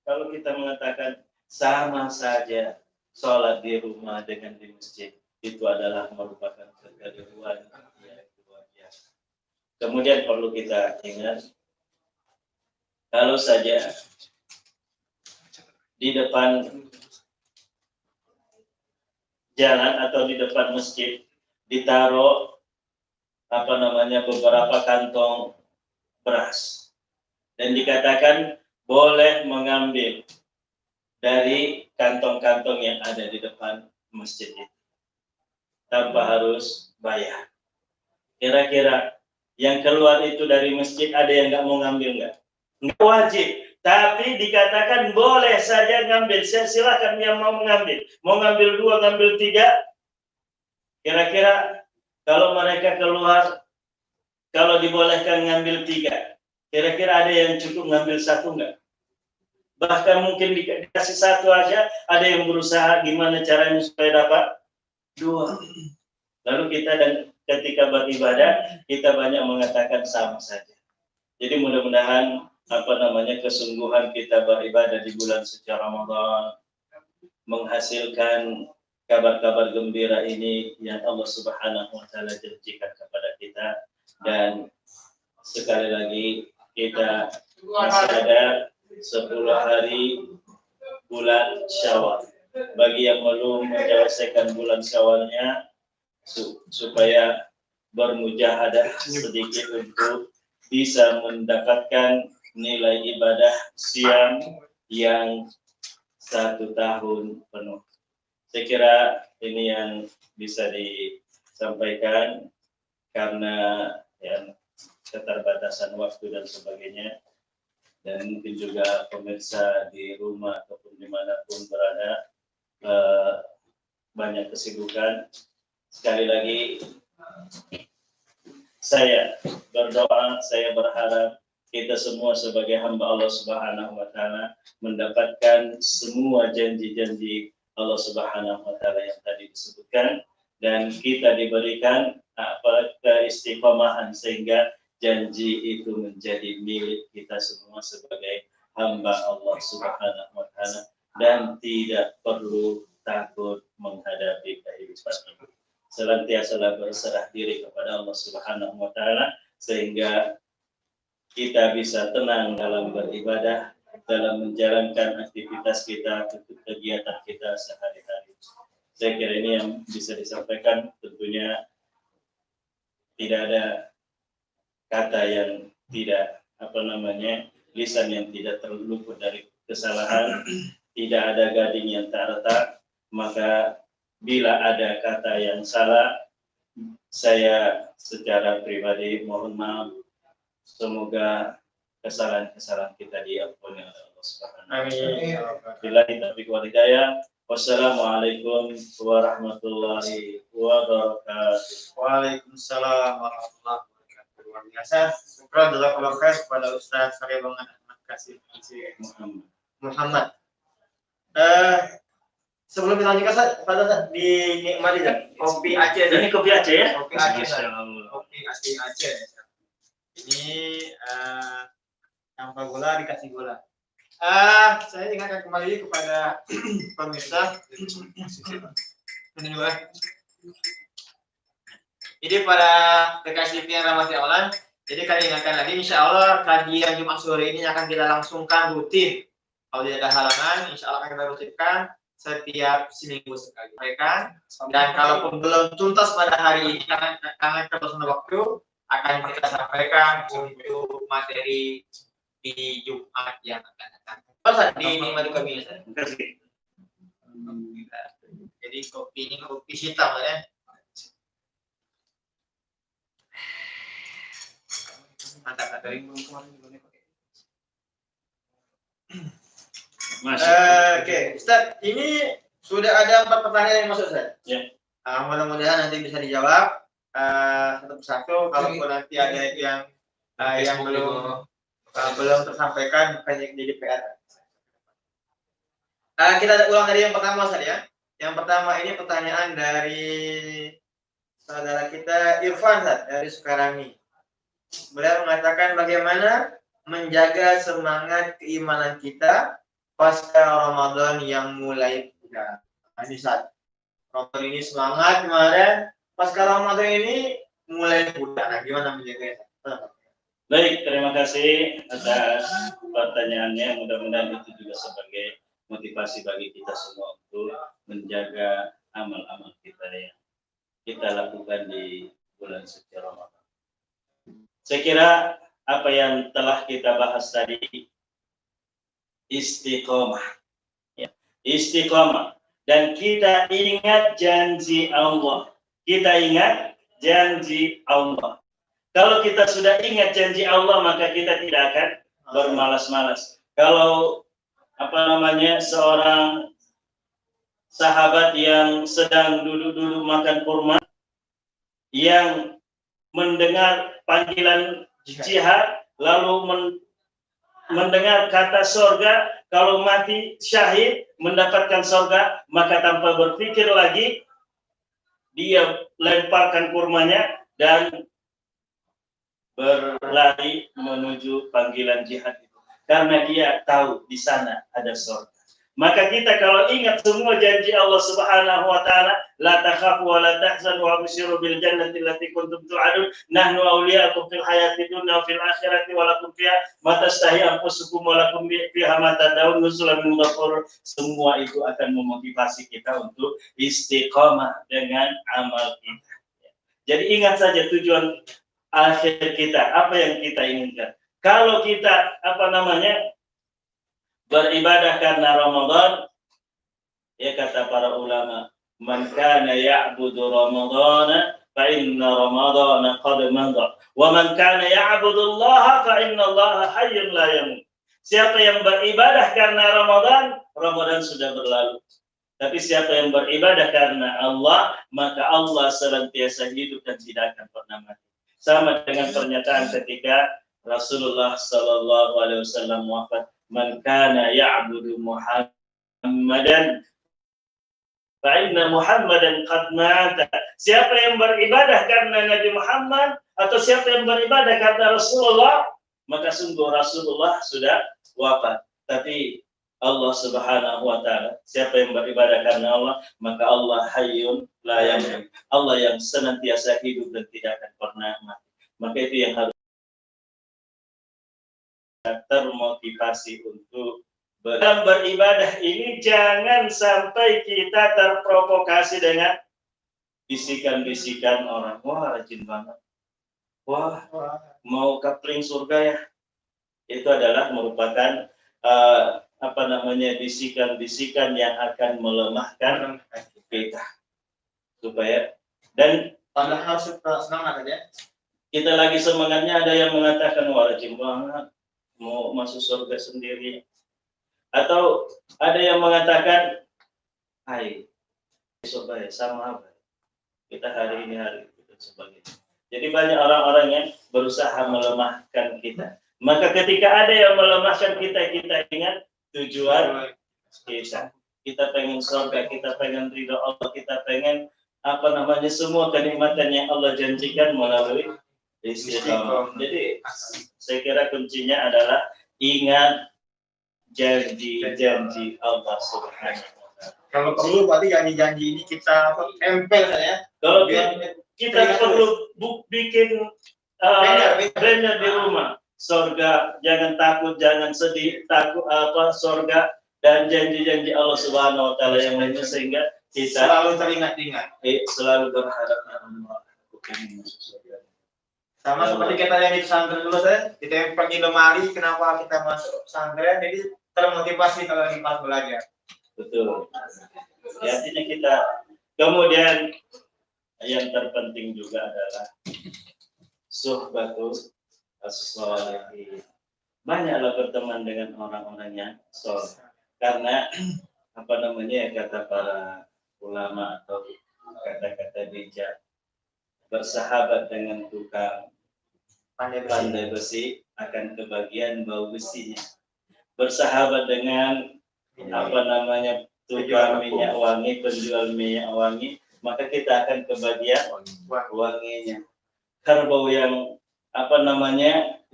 Kalau kita mengatakan sama saja sholat di rumah dengan di masjid, itu adalah merupakan kekeliruan yang luar biasa. Kemudian perlu kita ingat, kalau saja di depan jalan atau di depan masjid ditaruh beberapa kantong beras dan dikatakan boleh mengambil dari kantong-kantong yang ada di depan masjid itu tanpa harus bayar. Kira-kira yang keluar itu dari masjid ada yang nggak mau ngambil nggak? Nggak wajib. Tapi dikatakan boleh saja ngambil. Silakan yang mau mengambil. Mau ngambil 2, ngambil 3. Kira-kira kalau mereka keluar, kalau dibolehkan ngambil 3, kira-kira ada yang cukup ngambil 1 enggak? Bahkan mungkin dikasih 1 aja, ada yang berusaha gimana caranya supaya dapat 2. Lalu kita ketika beribadah, kita banyak mengatakan sama saja. Jadi mudah-mudahan kesungguhan kita beribadah di bulan suci Ramadan menghasilkan kabar-kabar gembira ini yang Allah Subhanahu wa taala janjikan kepada kita. Dan sekali lagi kita masih ada 10 hari bulan Syawal. Bagi yang belum menyelesaikan bulan Syawalnya, supaya bermujahadah sedikit untuk bisa mendapatkan nilai ibadah siam yang 1 tahun penuh. Saya kira ini yang bisa disampaikan karena ya, keterbatasan waktu dan sebagainya, dan mungkin juga pemirsa di rumah ataupun dimanapun berada banyak kesibukan. Sekali lagi saya berdoa, saya berharap kita semua sebagai hamba Allah Subhanahu wa taala mendapatkan semua janji-janji Allah Subhanahu wa taala yang tadi disebutkan, dan kita diberikan keistiqomahan sehingga janji itu menjadi milik kita semua sebagai hamba Allah Subhanahu wa taala dan tidak perlu takut menghadapi kehidupan ini. Senantiasa berserah diri kepada Allah Subhanahu wa taala sehingga kita bisa tenang dalam beribadah, dalam menjalankan aktivitas kita, kegiatan kita sehari-hari. Saya kira ini yang bisa disampaikan. Tentunya tidak ada kata yang tidak lisan yang tidak terluput dari kesalahan, tidak ada gading yang tak retak. Maka bila ada kata yang salah, saya secara pribadi mohon maaf. Semoga kesalahan-kesalahan kita diampuni oleh Allah Subhanahu wa taala. Billahi taufiq wal hidayah. Wassalamualaikum warahmatullahi wabarakatuh. Waalaikumsalam warahmatullahi wabarakatuh. Luar biasa. Syukran jazakallahu khair kepada Ustaz Saryabangan Ahmad Kasim Muhammad. Sebelum kita lanjutkan, Pak, dinikmati kopi Aceh. Ini kopi Aceh ya? Kopi Aceh. Kopi asli Aceh. Ini tanpa gula, dikasih gula. Saya ingatkan kembali kepada pemirsa. Ini juga. Jadi pada kekasih yang ramah Allah, jadi kami ingatkan lagi, insya Allah kajian Jumat sore ini akan kita langsungkan rutin. Kalau tidak ada halangan, insya Allah akan kita rutinkan setiap seminggu sekali. Dan kalaupun belum tuntas pada hari ini karena keterbatasan waktu, akan kita sampaikan untuk materi di Jumat yang akan datang. Ustaz, dinikmati kopi ya, Ustaz? Jadi kopi ini kopi hitam ya. Mantap, dari kemarin juga nih pakai. Oke, Ustaz, ini sudah ada 4 pertanyaan yang masuk, Ustaz. Ya. Mudah-mudahan nanti bisa dijawab satu persatu. Kalau nanti ada yang belum tersampaikan, bukannya jadi PR. Kita ulang dari yang pertama, Ustaz ya. Yang pertama ini pertanyaan dari saudara kita Irfan, Ustaz, dari Sukarami. Beliau mengatakan bagaimana menjaga semangat keimanan kita pasca Ramadan yang mulai pudar. Ini saat Ramadan ini semangat kemarin, pasca Ramadan ini mulai pudar. Nah, gimana menjaganya? Baik, terima kasih atas pertanyaannya. Mudah-mudahan itu juga sebagai motivasi bagi kita semua untuk menjaga amal-amal kita yang kita lakukan di bulan suci Ramadan. Saya kira apa yang telah kita bahas tadi, istiqomah, ya. Istiqomah, dan kita ingat janji Allah. Kita ingat janji Allah. Kalau kita sudah ingat janji Allah, maka kita tidak akan bermalas-malas. Kalau seorang sahabat yang sedang duduk-duduk makan kurma, yang mendengar panggilan jihad, lalu mendengar kata surga, kalau mati syahid mendapatkan surga, maka tanpa berpikir lagi dia lemparkan kurmanya dan berlari menuju panggilan jihad itu, karena dia tahu di sana ada surga. Maka kita kalau ingat semua janji Allah Subhanahu wa taala, la takhafu wa la tahzanu wa abshiru bil jannati allati kuntum tu'adun, nahnu awliya'ukum fil hayati dunya wa fil akhirati wa lakum fiha ma tashtahi anfusukum wa lakum fiha ma tad'un nuzulan min ghafur. Semua itu akan memotivasi kita untuk istiqamah dengan amal kita. Jadi ingat saja tujuan akhir kita, apa yang kita inginkan. Kalau kita beribadah karena Ramadan, ya kata para ulama, man kana ya'budu Ramadana fa inna Ramadana qad madha, wa man kana ya'budu Allah fa inna Allah hayyun la yamut. Siapa yang beribadah karena Ramadan, Ramadan sudah berlalu. Tapi siapa yang beribadah karena Allah, maka Allah senantiasa hidup dan tidak akan pernah mati. Sama dengan pernyataan ketika Rasulullah sallallahu alaihi wasallam wafat, man kana ya'budu Muhammadan fa inna Muhammadan qad mata. Siapa yang beribadah karena Nabi Muhammad atau siapa yang beribadah karena Rasulullah, maka sungguh Rasulullah sudah wafat. Tapi Allah Subhanahu wa taala, siapa yang beribadah karena Allah, maka Allah hayyun la yamut. Allah yang senantiasa hidup dan tidak akan pernah mati. Maka itu yang harus termotivasi untuk dalam beribadah ini. Jangan sampai kita terprovokasi dengan bisikan-bisikan orang, wah rajin banget, wah mau kapling surga ya. Itu adalah merupakan bisikan-bisikan yang akan melemahkan kita, supaya dan padahal semangat aja. Kita lagi semangatnya, ada yang mengatakan wah rajin banget, mau masuk surga sendiri. Atau ada yang mengatakan, hai, surga ya sama apa? Kita hari ini hari itu dan sebagainya. Jadi banyak orang-orang yang berusaha melemahkan kita. Maka ketika ada yang melemahkan kita, kita ingat tujuan kita. Kita pengen surga, kita pengen ridho Allah, kita pengen semua kenikmatan yang Allah janjikan melalui istiqamah. Jadi saya kira kuncinya adalah ingat janji-janji Allah Subhanahu wa taala. Kalau perlu berarti janji-janji ini kita tempel ya. Kalau kita perlu bikin banner di rumah. Surga, jangan takut, jangan sedih, surga dan janji-janji Allah Subhanahu wa taala yang lainnya, sehingga kita selalu teringat-ingat. Selalu berharap Allah. Sama seperti kita yang di pesantren dulu saya, ditempel di lemari, kenapa kita masuk pesantren, jadi termotivasi kalau lagi pas belajar. Betul. Ya, artinya kita. Kemudian yang terpenting juga adalah suhbatul as-sholihin. Banyaklah berteman dengan orang-orang yang soleh. Karena kata para ulama atau kata-kata bijak, bersahabat dengan tukang pandai besi akan kebagian bau besinya. Bersahabat dengan tukang minyak wangi, penjual minyak wangi, maka kita akan kebagian wanginya. Kerbau yang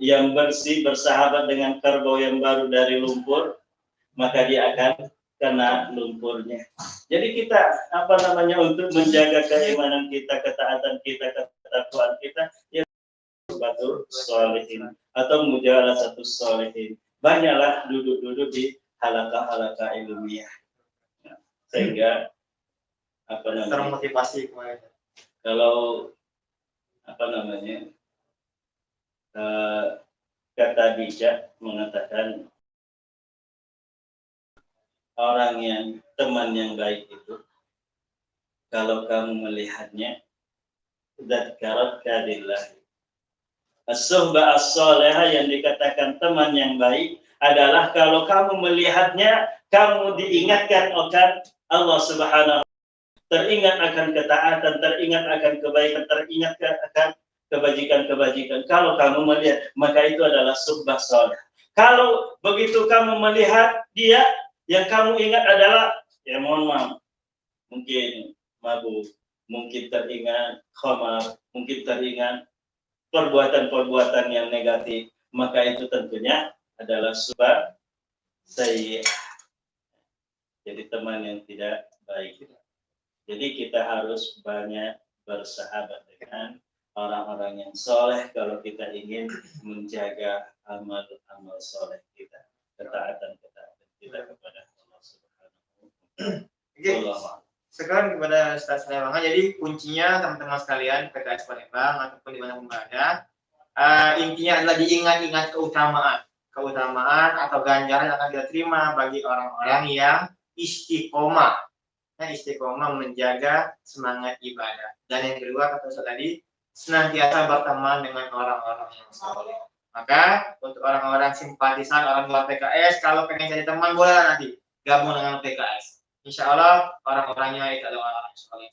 yang bersih bersahabat dengan kerbau yang baru dari lumpur, maka dia akan kena lumpurnya. Jadi kita untuk menjaga keimanan kita, ketaatan kita, ketakwaan kita, ya batul sholihin atau mujalasatus sholihin. Banyaklah duduk-duduk di halaqah-halaqah ilmiah. Sehingga termotivasi. Kalau kata bijak mengatakan teman yang baik itu, kalau kamu melihatnya, dzakaratka billah. As-suhbah as-salihah yang dikatakan teman yang baik adalah kalau kamu melihatnya, kamu diingatkan akan Allah Subhanahu, teringat akan ketaatan, teringat akan kebaikan, teringat akan kebajikan-kebajikan. Kalau kamu melihat, maka itu adalah suhbah salih. Kalau begitu kamu melihat dia, yang kamu ingat adalah, ya mohon maaf, mungkin mabuk, mungkin teringat khamar, mungkin teringat perbuatan-perbuatan yang negatif, maka itu tentunya adalah suhbah sayyi'ah. jadi teman yang tidak baik. Jadi kita harus banyak bersahabat dengan orang-orang yang soleh kalau kita ingin menjaga amal-amal soleh kita, ketaatan kita kepada Allah Subhanahu wa Ta'ala. Sekarang kepada Ustaz Sulaiman. Jadi kuncinya teman-teman sekalian PKS Palembang ataupun di mana berada, intinya adalah diingat-ingat keutamaan atau ganjaran yang akan kita terima bagi orang-orang yang istiqomah. Istiqomah menjaga semangat ibadah. Dan yang kedua kata Ustaz tadi, senantiasa berteman dengan orang-orang yang soleh. Maka untuk orang-orang simpatisan, orang luar PKS, kalau pengen jadi teman boleh nanti gabung dengan PKS. Insya Allah orang-orangnya itu adalah orang soleh.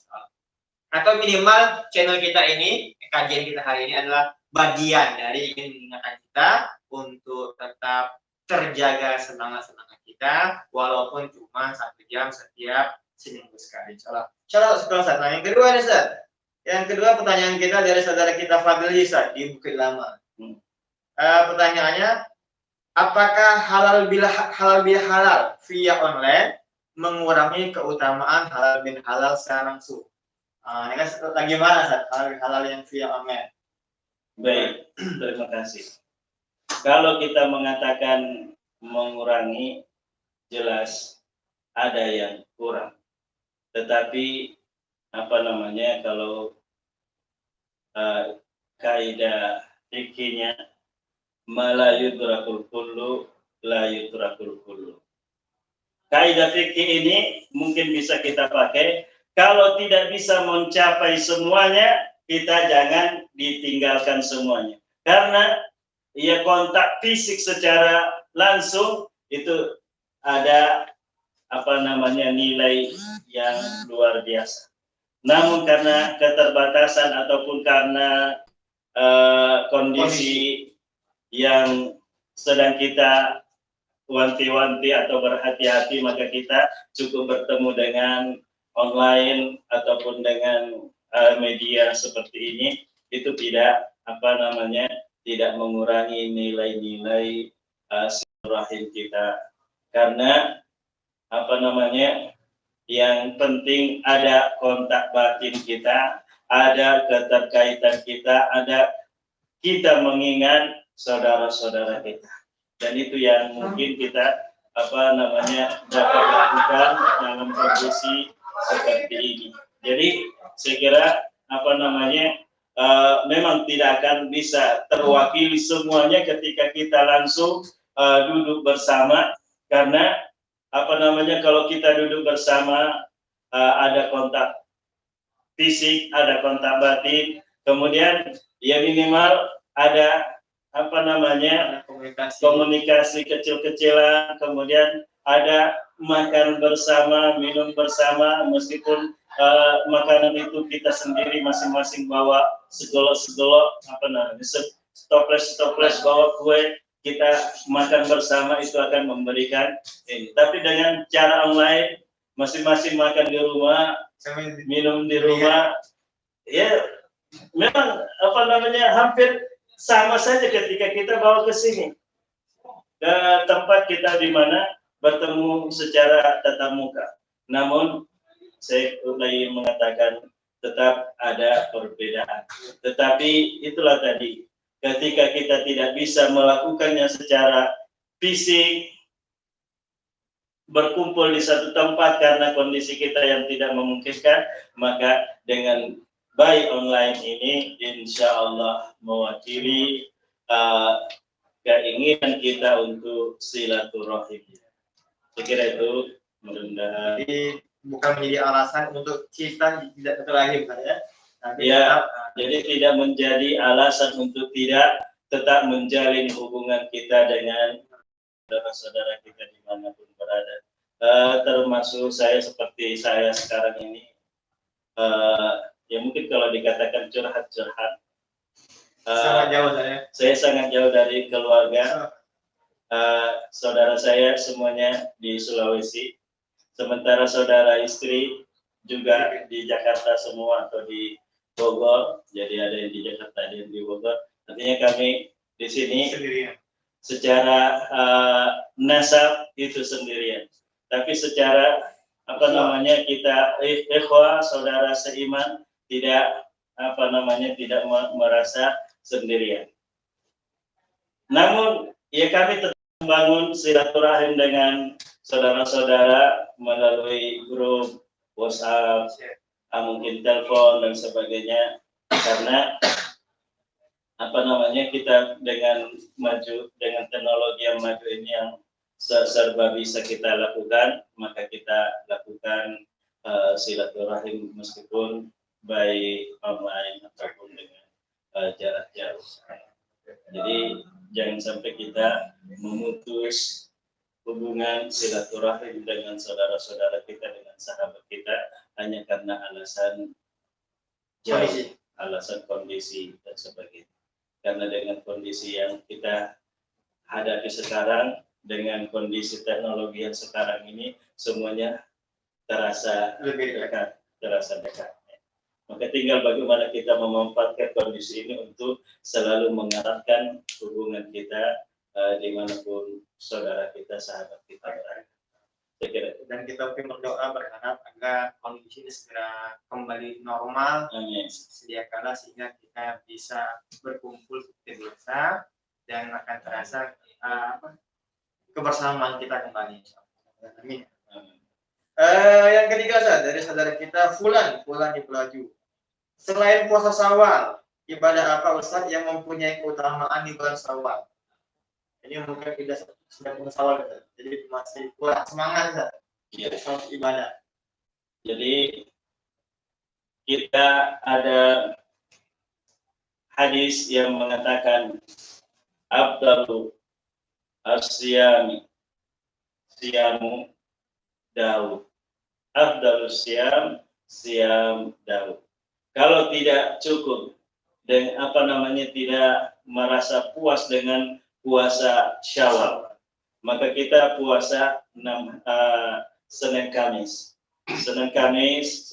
Atau minimal channel kita ini, kajian kita hari ini adalah bagian dari ingin mengingatkan kita untuk tetap terjaga semangat kita, walaupun cuma 1 jam setiap seminggu sekali. Insya Allah Ustaz. Nah, yang kedua nih Ustaz. Yang kedua pertanyaan kita dari saudara kita Fadli Ustaz di Bukit Lama. Pertanyaannya, apakah halal bila halal via online mengurangi keutamaan halal bin halal secara langsung? Ini kan bagaimana Ustaz halal yang via online? Baik, terima kasih. Kalau kita mengatakan mengurangi, jelas ada yang kurang. Tetapi kalau kaidah fikihnya mala yudrakul kullu la yudrakul kullu. Kaidah fikih ini mungkin bisa kita pakai kalau tidak bisa mencapai semuanya, kita jangan ditinggalkan semuanya. Karena ya kontak fisik secara langsung itu ada nilai yang luar biasa. Namun karena keterbatasan ataupun karena kondisi yang sedang kita wanti-wanti atau berhati-hati, maka kita cukup bertemu dengan online ataupun dengan media seperti ini, itu tidak tidak mengurangi nilai-nilai silaturahim kita. Karena yang penting ada kontak batin kita, ada keterkaitan kita, ada kita mengingat saudara-saudara kita. Dan itu yang mungkin kita dapat lakukan dalam kondisi seperti ini. Jadi saya kira memang tidak akan bisa terwakili semuanya ketika kita langsung duduk bersama, karena kalau kita duduk bersama ada kontak fisik, ada kontak batin, kemudian ya minimal ada komunikasi kecil-kecilan, kemudian ada makan bersama, minum bersama, meskipun makanan itu kita sendiri masing-masing bawa segolok-segolok, stoples bawa kue, kita makan bersama, itu akan memberikan ini. Tapi dengan cara online, masing-masing makan di rumah, minum di rumah, ya memang hampir sama saja ketika kita bawa ke sini, ke tempat kita di mana bertemu secara tatap muka. Namun saya lagi mengatakan tetap ada perbedaan. Tetapi itulah tadi, ketika kita tidak bisa melakukannya secara fisik, berkumpul di satu tempat karena kondisi kita yang tidak memungkinkan, maka dengan by online ini insya Allah mewakili keinginan kita untuk silaturahim. Saya kira itu mudah-mudahan. Jadi bukan menjadi alasan untuk kita tidak silaturahim, ya. Jadi tidak menjadi alasan untuk tidak tetap menjalin hubungan kita dengan saudara-saudara kita dimanapun berada. Termasuk saya seperti saya sekarang ini. Ya mungkin kalau dikatakan curhat-curhat, sangat jauh saya sangat jauh dari keluarga. Saudara saya semuanya di Sulawesi, sementara saudara istri juga di Jakarta semua atau di Bogor. Jadi ada yang di Jakarta, ada yang di Bogor. Artinya kami di sini sendirian. Secara nasab itu sendirian. tapi secara kita ikhwah saudara seiman tidak tidak merasa sendirian. Namun ya kami tetap membangun silaturahim dengan saudara-saudara melalui grup WhatsApp, mungkin telepon dan sebagainya, karena kita dengan teknologi yang maju ini yang serba bisa kita lakukan, maka kita lakukan silaturahim meskipun baik online ataupun dengan jarak jauh. Jadi jangan sampai kita memutus hubungan silaturahim dengan saudara-saudara kita, dengan sahabat kita hanya karena alasan jauh, alasan kondisi dan sebagainya. Karena dengan kondisi yang kita hadapi sekarang, dengan kondisi teknologi yang sekarang ini, semuanya terasa lebih dekat, terasa dekat. Maka tinggal bagaimana kita memanfaatkan kondisi ini untuk selalu mengeratkan hubungan kita dimanapun saudara kita, sahabat kita berada. Dan kita berdoa berharap agar kondisi ini segera kembali normal, sedia kala, sehingga kita bisa berkumpul seperti biasa dan akan terasa kebersamaan kita kembali. Amin. Yang ketiga, dari saudara kita Fulan di Pelaju. Selain puasa Syawal, ibadah apa Ustaz yang mempunyai keutamaan di bulan Syawal? Ini mungkin tidak sudah puasa Syawal, jadi masih kurang semangat Ustaz ibadah. Jadi kita ada hadis yang mengatakan afdalu as-siyami siyamu Daud. Afdalus siyam Daud. Kalau tidak cukup dan tidak merasa puas dengan puasa Syawal, maka kita puasa Senin Kamis. Senin Kamis.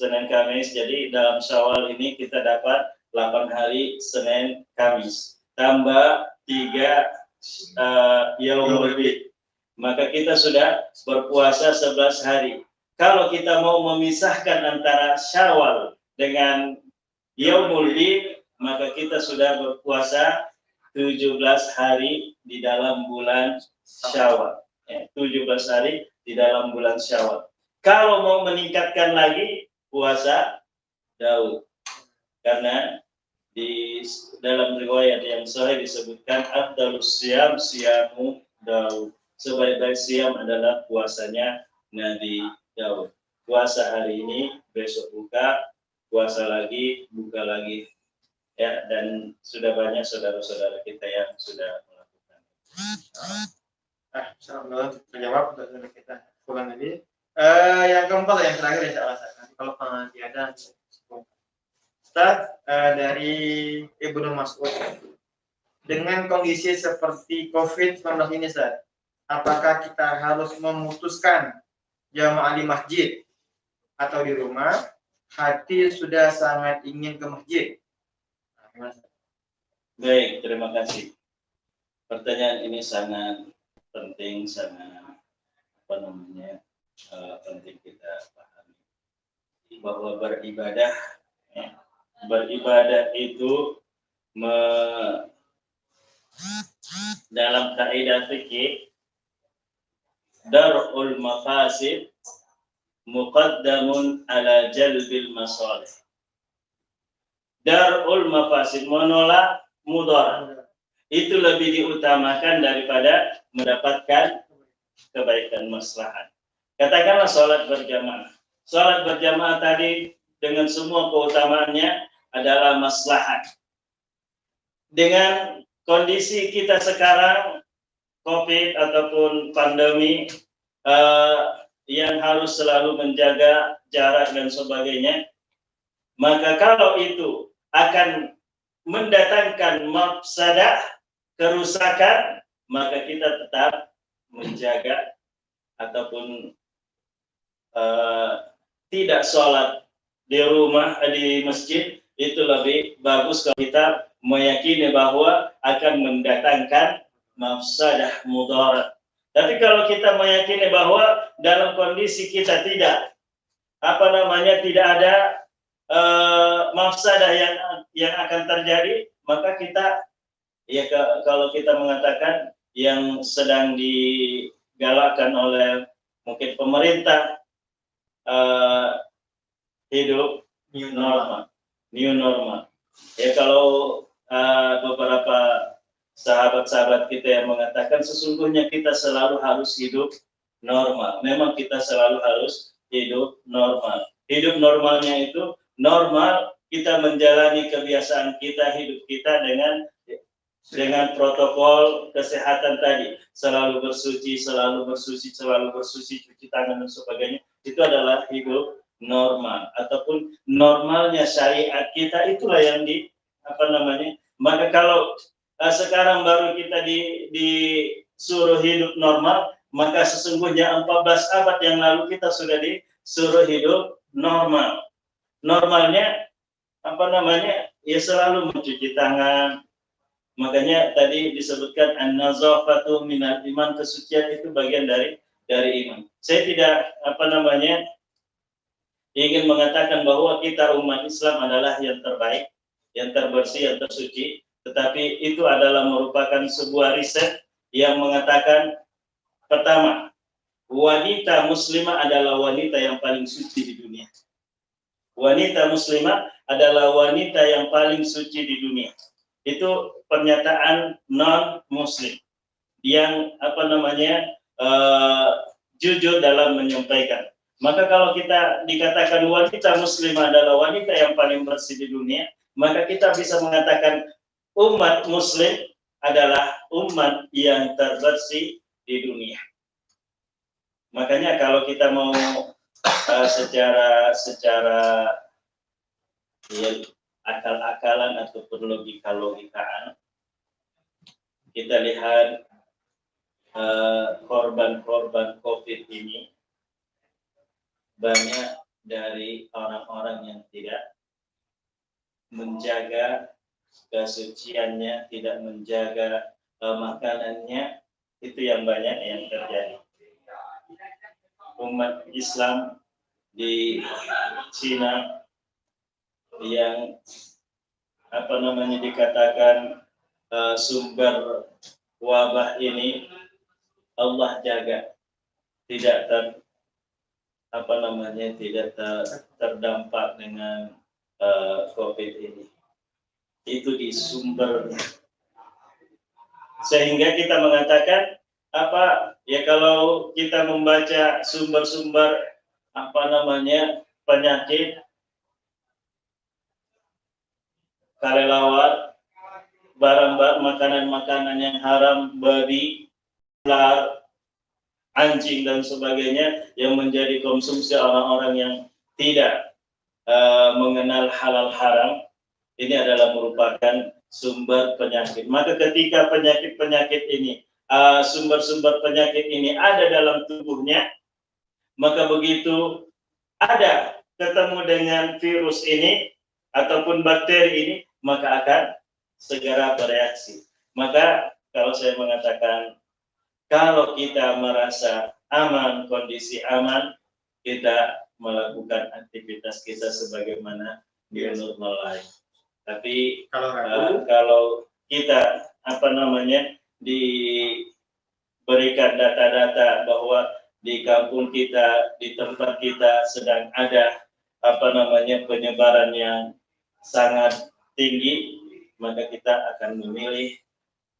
Jadi dalam Syawal ini kita dapat 8 hari Senin Kamis. Tambah 3 Yaumul Bid. Maka kita sudah berpuasa 11 hari. Kalau kita mau memisahkan antara Syawal dengan Yaumul Bid, maka kita sudah berpuasa 17 hari di dalam bulan Syawal. 17 hari di dalam bulan Syawal. Kalau mau meningkatkan lagi, puasa Daud. Karena di dalam riwayat yang sahih disebutkan afdalus siyam siyamu Daud. Sebaik-baik siam adalah puasanya Nabi Daud. Puasa hari ini, besok buka, puasa lagi, buka lagi. Ya, dan sudah banyak saudara-saudara kita yang sudah melakukan. Insyaallah terjawab untuk kita pulang tadi. Yang keempat, yang terakhir insyaallah. Nanti kalau ada Ustaz, dari Ibnu Mas'ud, dengan kondisi seperti COVID-19 ini, Ustaz, apakah kita harus memutuskan jamaah di masjid atau di rumah? Hati sudah sangat ingin ke masjid. Baik, terima kasih. Pertanyaan ini sangat penting, sangat penting kita pahami bahwa beribadah itu dalam kaidah fikih dar'ul mafasid muqaddamun ala jalbil masalih. Dar'ul mafasid, menolak mudarat, itu lebih diutamakan daripada mendapatkan kebaikan maslahat. Katakanlah sholat berjamaah. Sholat berjamaah tadi dengan semua keutamaannya adalah maslahat. Dengan kondisi kita sekarang, COVID ataupun pandemi, yang harus selalu menjaga jarak dan sebagainya, maka kalau itu akan mendatangkan mafsadah, kerusakan, maka kita tetap menjaga ataupun tidak sholat di rumah, di masjid, itu lebih bagus kalau kita meyakini bahwa akan mendatangkan mafsadah mudarat. Tapi kalau kita meyakini bahwa dalam kondisi kita tidak tidak ada mafsadah yang akan terjadi, maka kita kalau kita mengatakan yang sedang digalakkan oleh mungkin pemerintah hidup new normal. Ya kalau beberapa sahabat-sahabat kita yang mengatakan sesungguhnya kita selalu harus hidup normal. Memang kita selalu harus hidup normal. Hidup normalnya itu normal kita menjalani kebiasaan kita, hidup kita dengan protokol kesehatan tadi, selalu bersuci, cuci tangan dan sebagainya. Itu adalah hidup normal ataupun normalnya syariat kita, itulah yang maka kalau sekarang baru kita disuruh hidup normal, maka sesungguhnya 14 abad yang lalu kita sudah disuruh hidup normal. Normalnya ya selalu mencuci tangan. Makanya tadi disebutkan an-nazafatu minal iman, kesucian itu bagian dari iman. Saya tidak ingin mengatakan bahwa kita umat Islam adalah yang terbaik, yang terbersih, yang tersuci, tetapi itu adalah merupakan sebuah riset yang mengatakan pertama, wanita muslimah adalah wanita yang paling suci di dunia. Wanita muslimah adalah wanita yang paling suci di dunia. Itu pernyataan non muslim yang jujur dalam menyampaikan. Maka kalau kita dikatakan wanita muslimah adalah wanita yang paling bersih di dunia, maka kita bisa mengatakan umat muslim adalah umat yang terbersih di dunia. Makanya kalau kita mau secara akal-akalan ataupun logika-logikaan, kita lihat korban-korban COVID ini banyak dari orang-orang yang tidak menjaga kesuciannya, tidak menjaga makanannya, itu yang banyak yang terjadi. Umat Islam di Cina yang dikatakan sumber wabah ini Allah jaga, tidak terdampak dengan COVID ini. Itu di sumbernya. Sehingga kita mengatakan kalau kita membaca sumber-sumber penyakit kelelawar, barang makanan-makanan yang haram, babi, ular, anjing dan sebagainya yang menjadi konsumsi orang-orang yang tidak mengenal halal haram, ini adalah merupakan sumber penyakit. Maka ketika penyakit-penyakit ini, sumber-sumber penyakit ini ada dalam tubuhnya, maka begitu ada ketemu dengan virus ini ataupun bakteri ini, maka akan segera bereaksi. Maka kalau saya mengatakan, kalau kita merasa aman, kondisi aman, kita melakukan aktivitas kita sebagaimana di normal lain. Tapi kalau kita diberikan data-data bahwa di kampung kita, di tempat kita sedang ada penyebaran yang sangat tinggi, maka kita akan memilih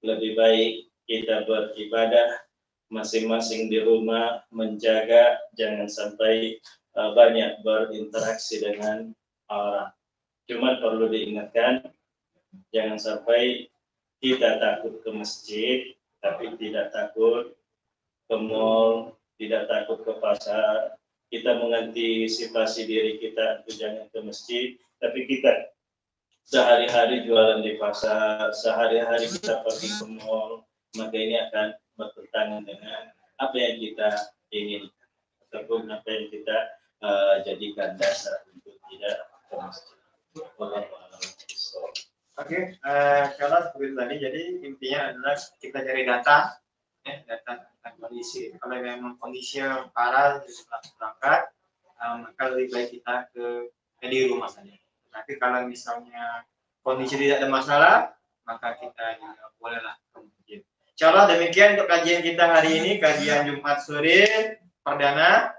lebih baik kita beribadah masing-masing di rumah, menjaga jangan sampai banyak berinteraksi dengan orang. Cuma perlu diingatkan, jangan sampai kita takut ke masjid, tapi tidak takut ke mall, tidak takut ke pasar. Kita mengantisipasi diri kita untuk jangan ke masjid, tapi kita sehari-hari jualan di pasar, sehari-hari kita pergi ke mall, maka ini akan bertentangan dengan apa yang kita ingin ataupun apa yang kita jadikan dasar untuk tidak ke masjid. Oke, kalau seperti tadi, jadi intinya adalah kita cari data, data tentang kondisi. Kalau memang kondisinya parah harus berangkat, maka lebih baik kita di rumah saja. Tapi kalau misalnya kondisi tidak ada masalah, maka kita juga bolehlah ke masjid. Insyaallah demikian untuk kajian kita hari ini, kajian Jumat sore perdana.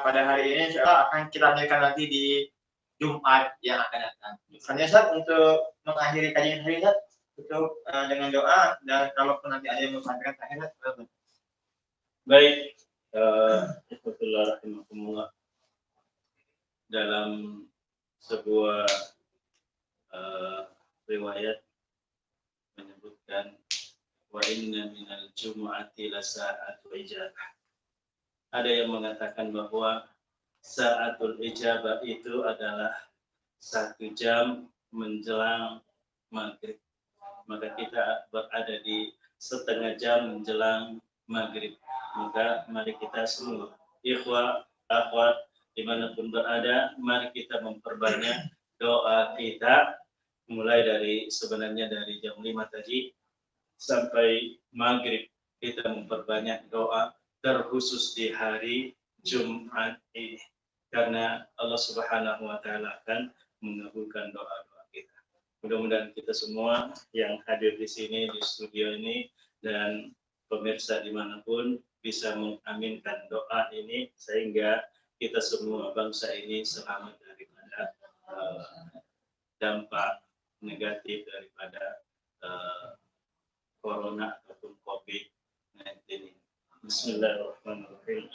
Pada hari ini insyaallah akan kita lanjutkan nanti di Jumat yang akan datang. Selanjutnya untuk mengakhiri kajian hari ini tutup dengan doa, dan kalaupun nanti ada yang mau sampaikan terakhir, baik. Rahimahumullah, dalam sebuah riwayat menyebutkan wa inna minal jumu'ati la sa'atul ijabah. Ada yang mengatakan bahwa sa'atul ijabah itu adalah 1 jam menjelang maghrib. Maka kita berada di setengah jam menjelang maghrib. Maka mari kita semua, ikhwah, akhwat, dimanapun berada, mari kita memperbanyak doa kita, mulai dari sebenarnya dari jam 5 tadi sampai maghrib. Kita memperbanyak doa, terkhusus di hari Jumat ini. Karena Allah Subhanahu wa Ta'ala akan mengabulkan doa-doa kita. Mudah-mudahan kita semua yang hadir di sini, di studio ini, dan pemirsa dimanapun bisa mengaminkan doa ini, sehingga kita semua bangsa ini selamat daripada dampak negatif daripada corona ataupun COVID-19 ini. Bismillahirrahmanirrahim.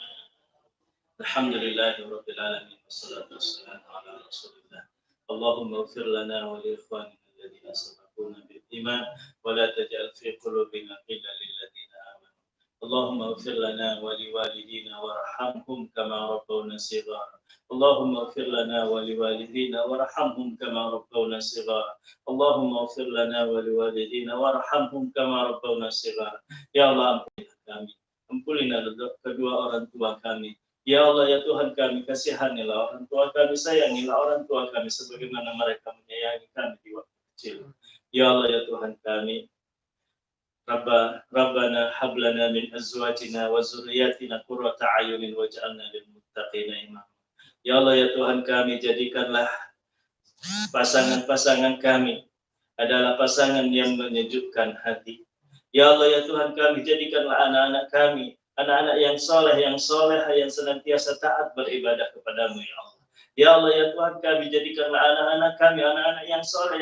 Alhamdulillahirabbil alamin wassalatu wassalamu ala Rasulillah. Allahumma ighfir lana wa li ikhwanina alladhina sabaquna bil iman wa la taj'al fi qulubina ghillan lil ladzina amanu. Allahumma ighfir lana wa li walidina warhamhum kama rabbawna shighara. Allahumma ighfir lana wa li walidina warhamhum kama rabbawna shighara. Allahumma ighfir lana wa li walidina warhamhum kama rabbawna shighara. Ya Allah, ampunilah kami, ampunilah kedua orang tua kami. Ya Allah, ya Tuhan kami, kasihanilah orang tua kami, sayangilah orang tua kami sebagaimana mereka menyayangi kami di waktu kecil. Ya Allah, ya Tuhan kami, Rabbana hablana min azwajina wa zurriyatina qurrata a'yunin waj'alna lil muttaqina imama. Ya Allah, ya Tuhan kami, jadikanlah pasangan-pasangan kami adalah pasangan yang menyejukkan hati. Ya Allah, ya Tuhan kami, jadikanlah anak-anak kami anak-anak yang soleh, yang senantiasa taat beribadah kepadamu, ya Allah. Ya Allah, ya Tuhan kami, jadikanlah anak-anak kami anak-anak yang soleh,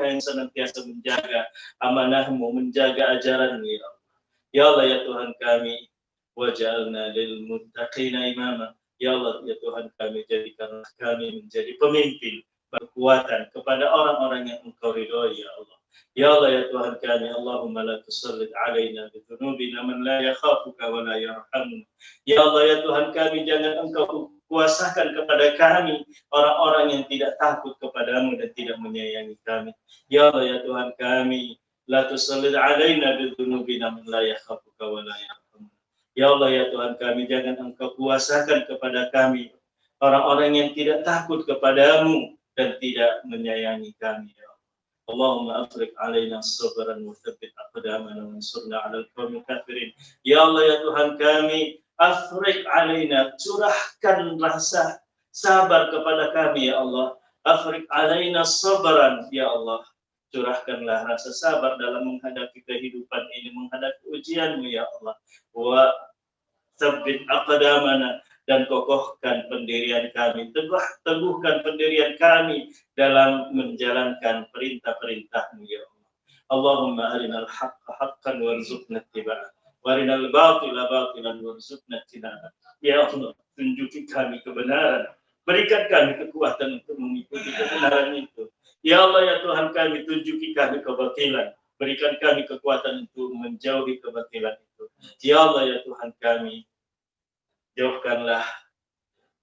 yang senantiasa menjaga amanah-Mu, menjaga ajaran-Mu, ya Allah. Ya Allah, ya Tuhan kami, waj'alna lil muttaqina imama. Ya Allah, ya Tuhan kami, jadikanlah kami menjadi pemimpin berkekuatan kepada orang-orang yang Engkau ridhoi, ya Allah. Ya Allah, ya Tuhan kami, Allahumma la tusallit alaina bi dzunubina man la yakhafuka wa la yarhamuna. Ya Allah, ya Tuhan kami, jangan Engkau kuasakan kepada kami orang-orang yang tidak takut kepadamu dan tidak menyayangi kami. Ya Allah, ya Tuhan kami, la tusallit alaina bi dzunubina man la yakhafuka wa la yarhamuna. Ya Allah, ya Tuhan kami, jangan Engkau kuasakan kepada kami orang-orang yang tidak takut kepadamu dan tidak menyayangi kami, ya Allah. Allahumma afrik alaina sabran wa tsabbit aqdamana wansurna 'alal qaumil kafirin. Ya Allah, ya Tuhan kami, afrik alaina, curahkan rasa sabar kepada kami, ya Allah. Afrik alaina sabran, ya Allah, curahkanlah rasa sabar dalam menghadapi kehidupan ini, menghadapi ujian-Mu, ya Allah. Wa tsabbit aqdamana, dan kokohkan pendirian kami, teguhkan pendirian kami dalam menjalankan perintah-perintah-Mu, ya Allah. Allahumma arinal haqqa haqqan warzuqna ittiba'ah, warinal batila batilan warzuqna ijtinabah. Ya Allah, tunjuki kami kebenaran, berikan kami kekuatan untuk mengikuti kebenaran itu. Ya Allah, ya Tuhan kami, tunjuki kami kebatilan, berikan kami kekuatan untuk menjauhi kebatilan itu. Ya Allah, ya Tuhan kami, jauhkanlah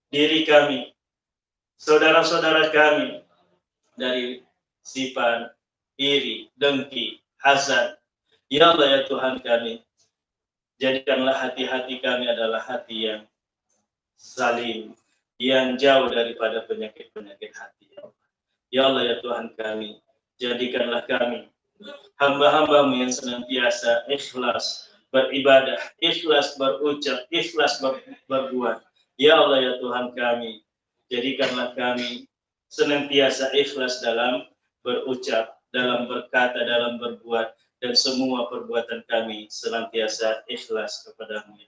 diri kami, saudara-saudara kami, dari sifat iri, dengki, hasad. Ya Allah, ya Tuhan kami, jadikanlah hati-hati kami adalah hati yang salim, yang jauh daripada penyakit-penyakit hati, ya Allah. Ya Allah, ya Tuhan kami, jadikanlah kami hamba-Hamba-Mu yang senantiasa ikhlas beribadah, ikhlas berucap, ikhlas berbuat. Ya Allah ya Tuhan kami, jadikanlah kami senantiasa ikhlas dalam berucap, dalam berkata, dalam berbuat, dan semua perbuatan kami senantiasa ikhlas kepada-Mu.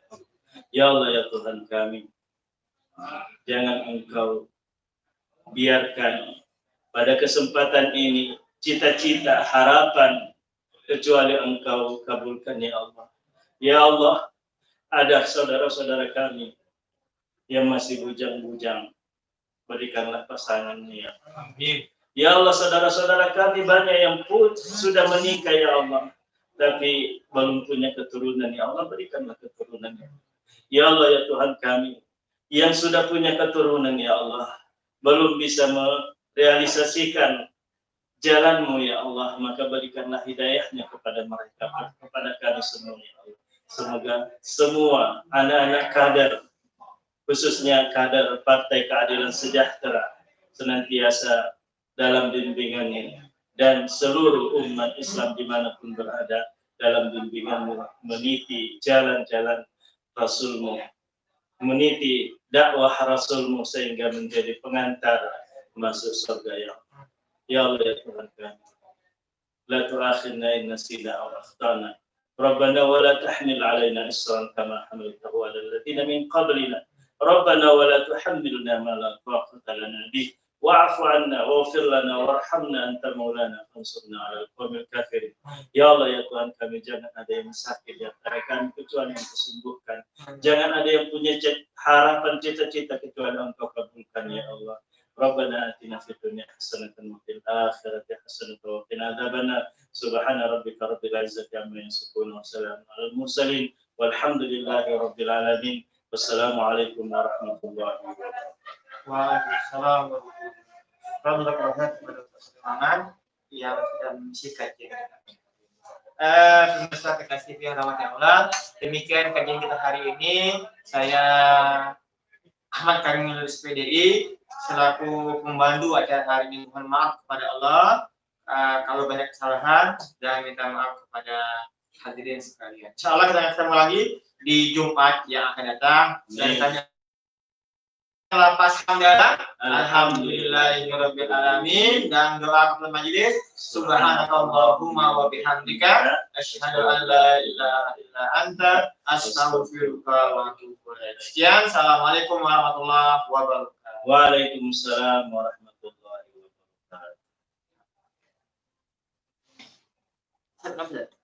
Ya Allah ya Tuhan kami, jangan Engkau biarkan pada kesempatan ini cita-cita, harapan kecuali Engkau kabulkan ya Allah. Ya Allah, ada saudara-saudara kami yang masih bujang-bujang, berikanlah pasangannya. Amin. Ya Allah, saudara-saudara kami banyak yang pun sudah menikah ya Allah, tapi belum punya keturunan ya Allah, berikanlah keturunannya. Ya Allah ya Tuhan kami, yang sudah punya keturunan ya Allah, belum bisa merealisasikan jalan-Mu ya Allah, maka berikanlah hidayahnya kepada mereka, kepada kami semua ya Allah. Semoga semua anak-anak kader, khususnya kader Partai Keadilan Sejahtera, senantiasa dalam bimbingannya, dan seluruh umat Islam dimanapun berada dalam bimbingan-Mu, meniti jalan-jalan Rasul-Mu, meniti dakwah Rasul-Mu sehingga menjadi pengantar masuk surga ya Allah. Ya Allah ya Tuhan kami, la tu'akhidna in nasina aw akhtana, Rabbana wa la tahmil 'alaina isran kama hamaltahu 'alal ladzina min qablina, Rabbana wa la tuhammilna ma la taqata lana bih, wa'fu 'anna waghfir lana warhamna anta maulana fansurna 'alal qawmil kafirin. Ya Allah ya Tuhan kami, jangan ada yang sakit di antara kami kecuali Engkau sembuhkan. Jangan ada yang punya harapan, cita-cita kecuali Engkau kabulkan ya Allah. Rabbana atina fid dunya hasanatan wa fil akhirati hasanatan wa qina adzabannar. Subhana rabbika rabbil izzati amma yasifun wa salamun alal mursalin walhamdulillahi rabbil alamin. Wassalamualaikum warahmatullahi wabarakatuh. Waalaikumsalam warahmatullahi wabarakatuh. Yang sudah mengisi kajian. Pemirsa Tekas TV yang rahmatnya Allah, demikian kajian kita hari ini. Saya Ahmad Kamil SPDI selaku pembantu acara hari ini, mohon maaf kepada Allah kalau banyak kesalahan, dan minta maaf kepada hadirin sekalian. Insyaallah kita ketemu lagi di Jumat yang akan datang, dan tanya lapas hamdalah alhamdulillahirabbil alamin, dan doa kepada majelis subhanakallahumma wa bihamdika asyhadu an la ilaha illa anta astaghfiruka wa atubu ilaik. Sekian, assalamualaikum warahmatullahi wabarakatuh. Waalaikumsalam warahmatullahi wabarakatuh.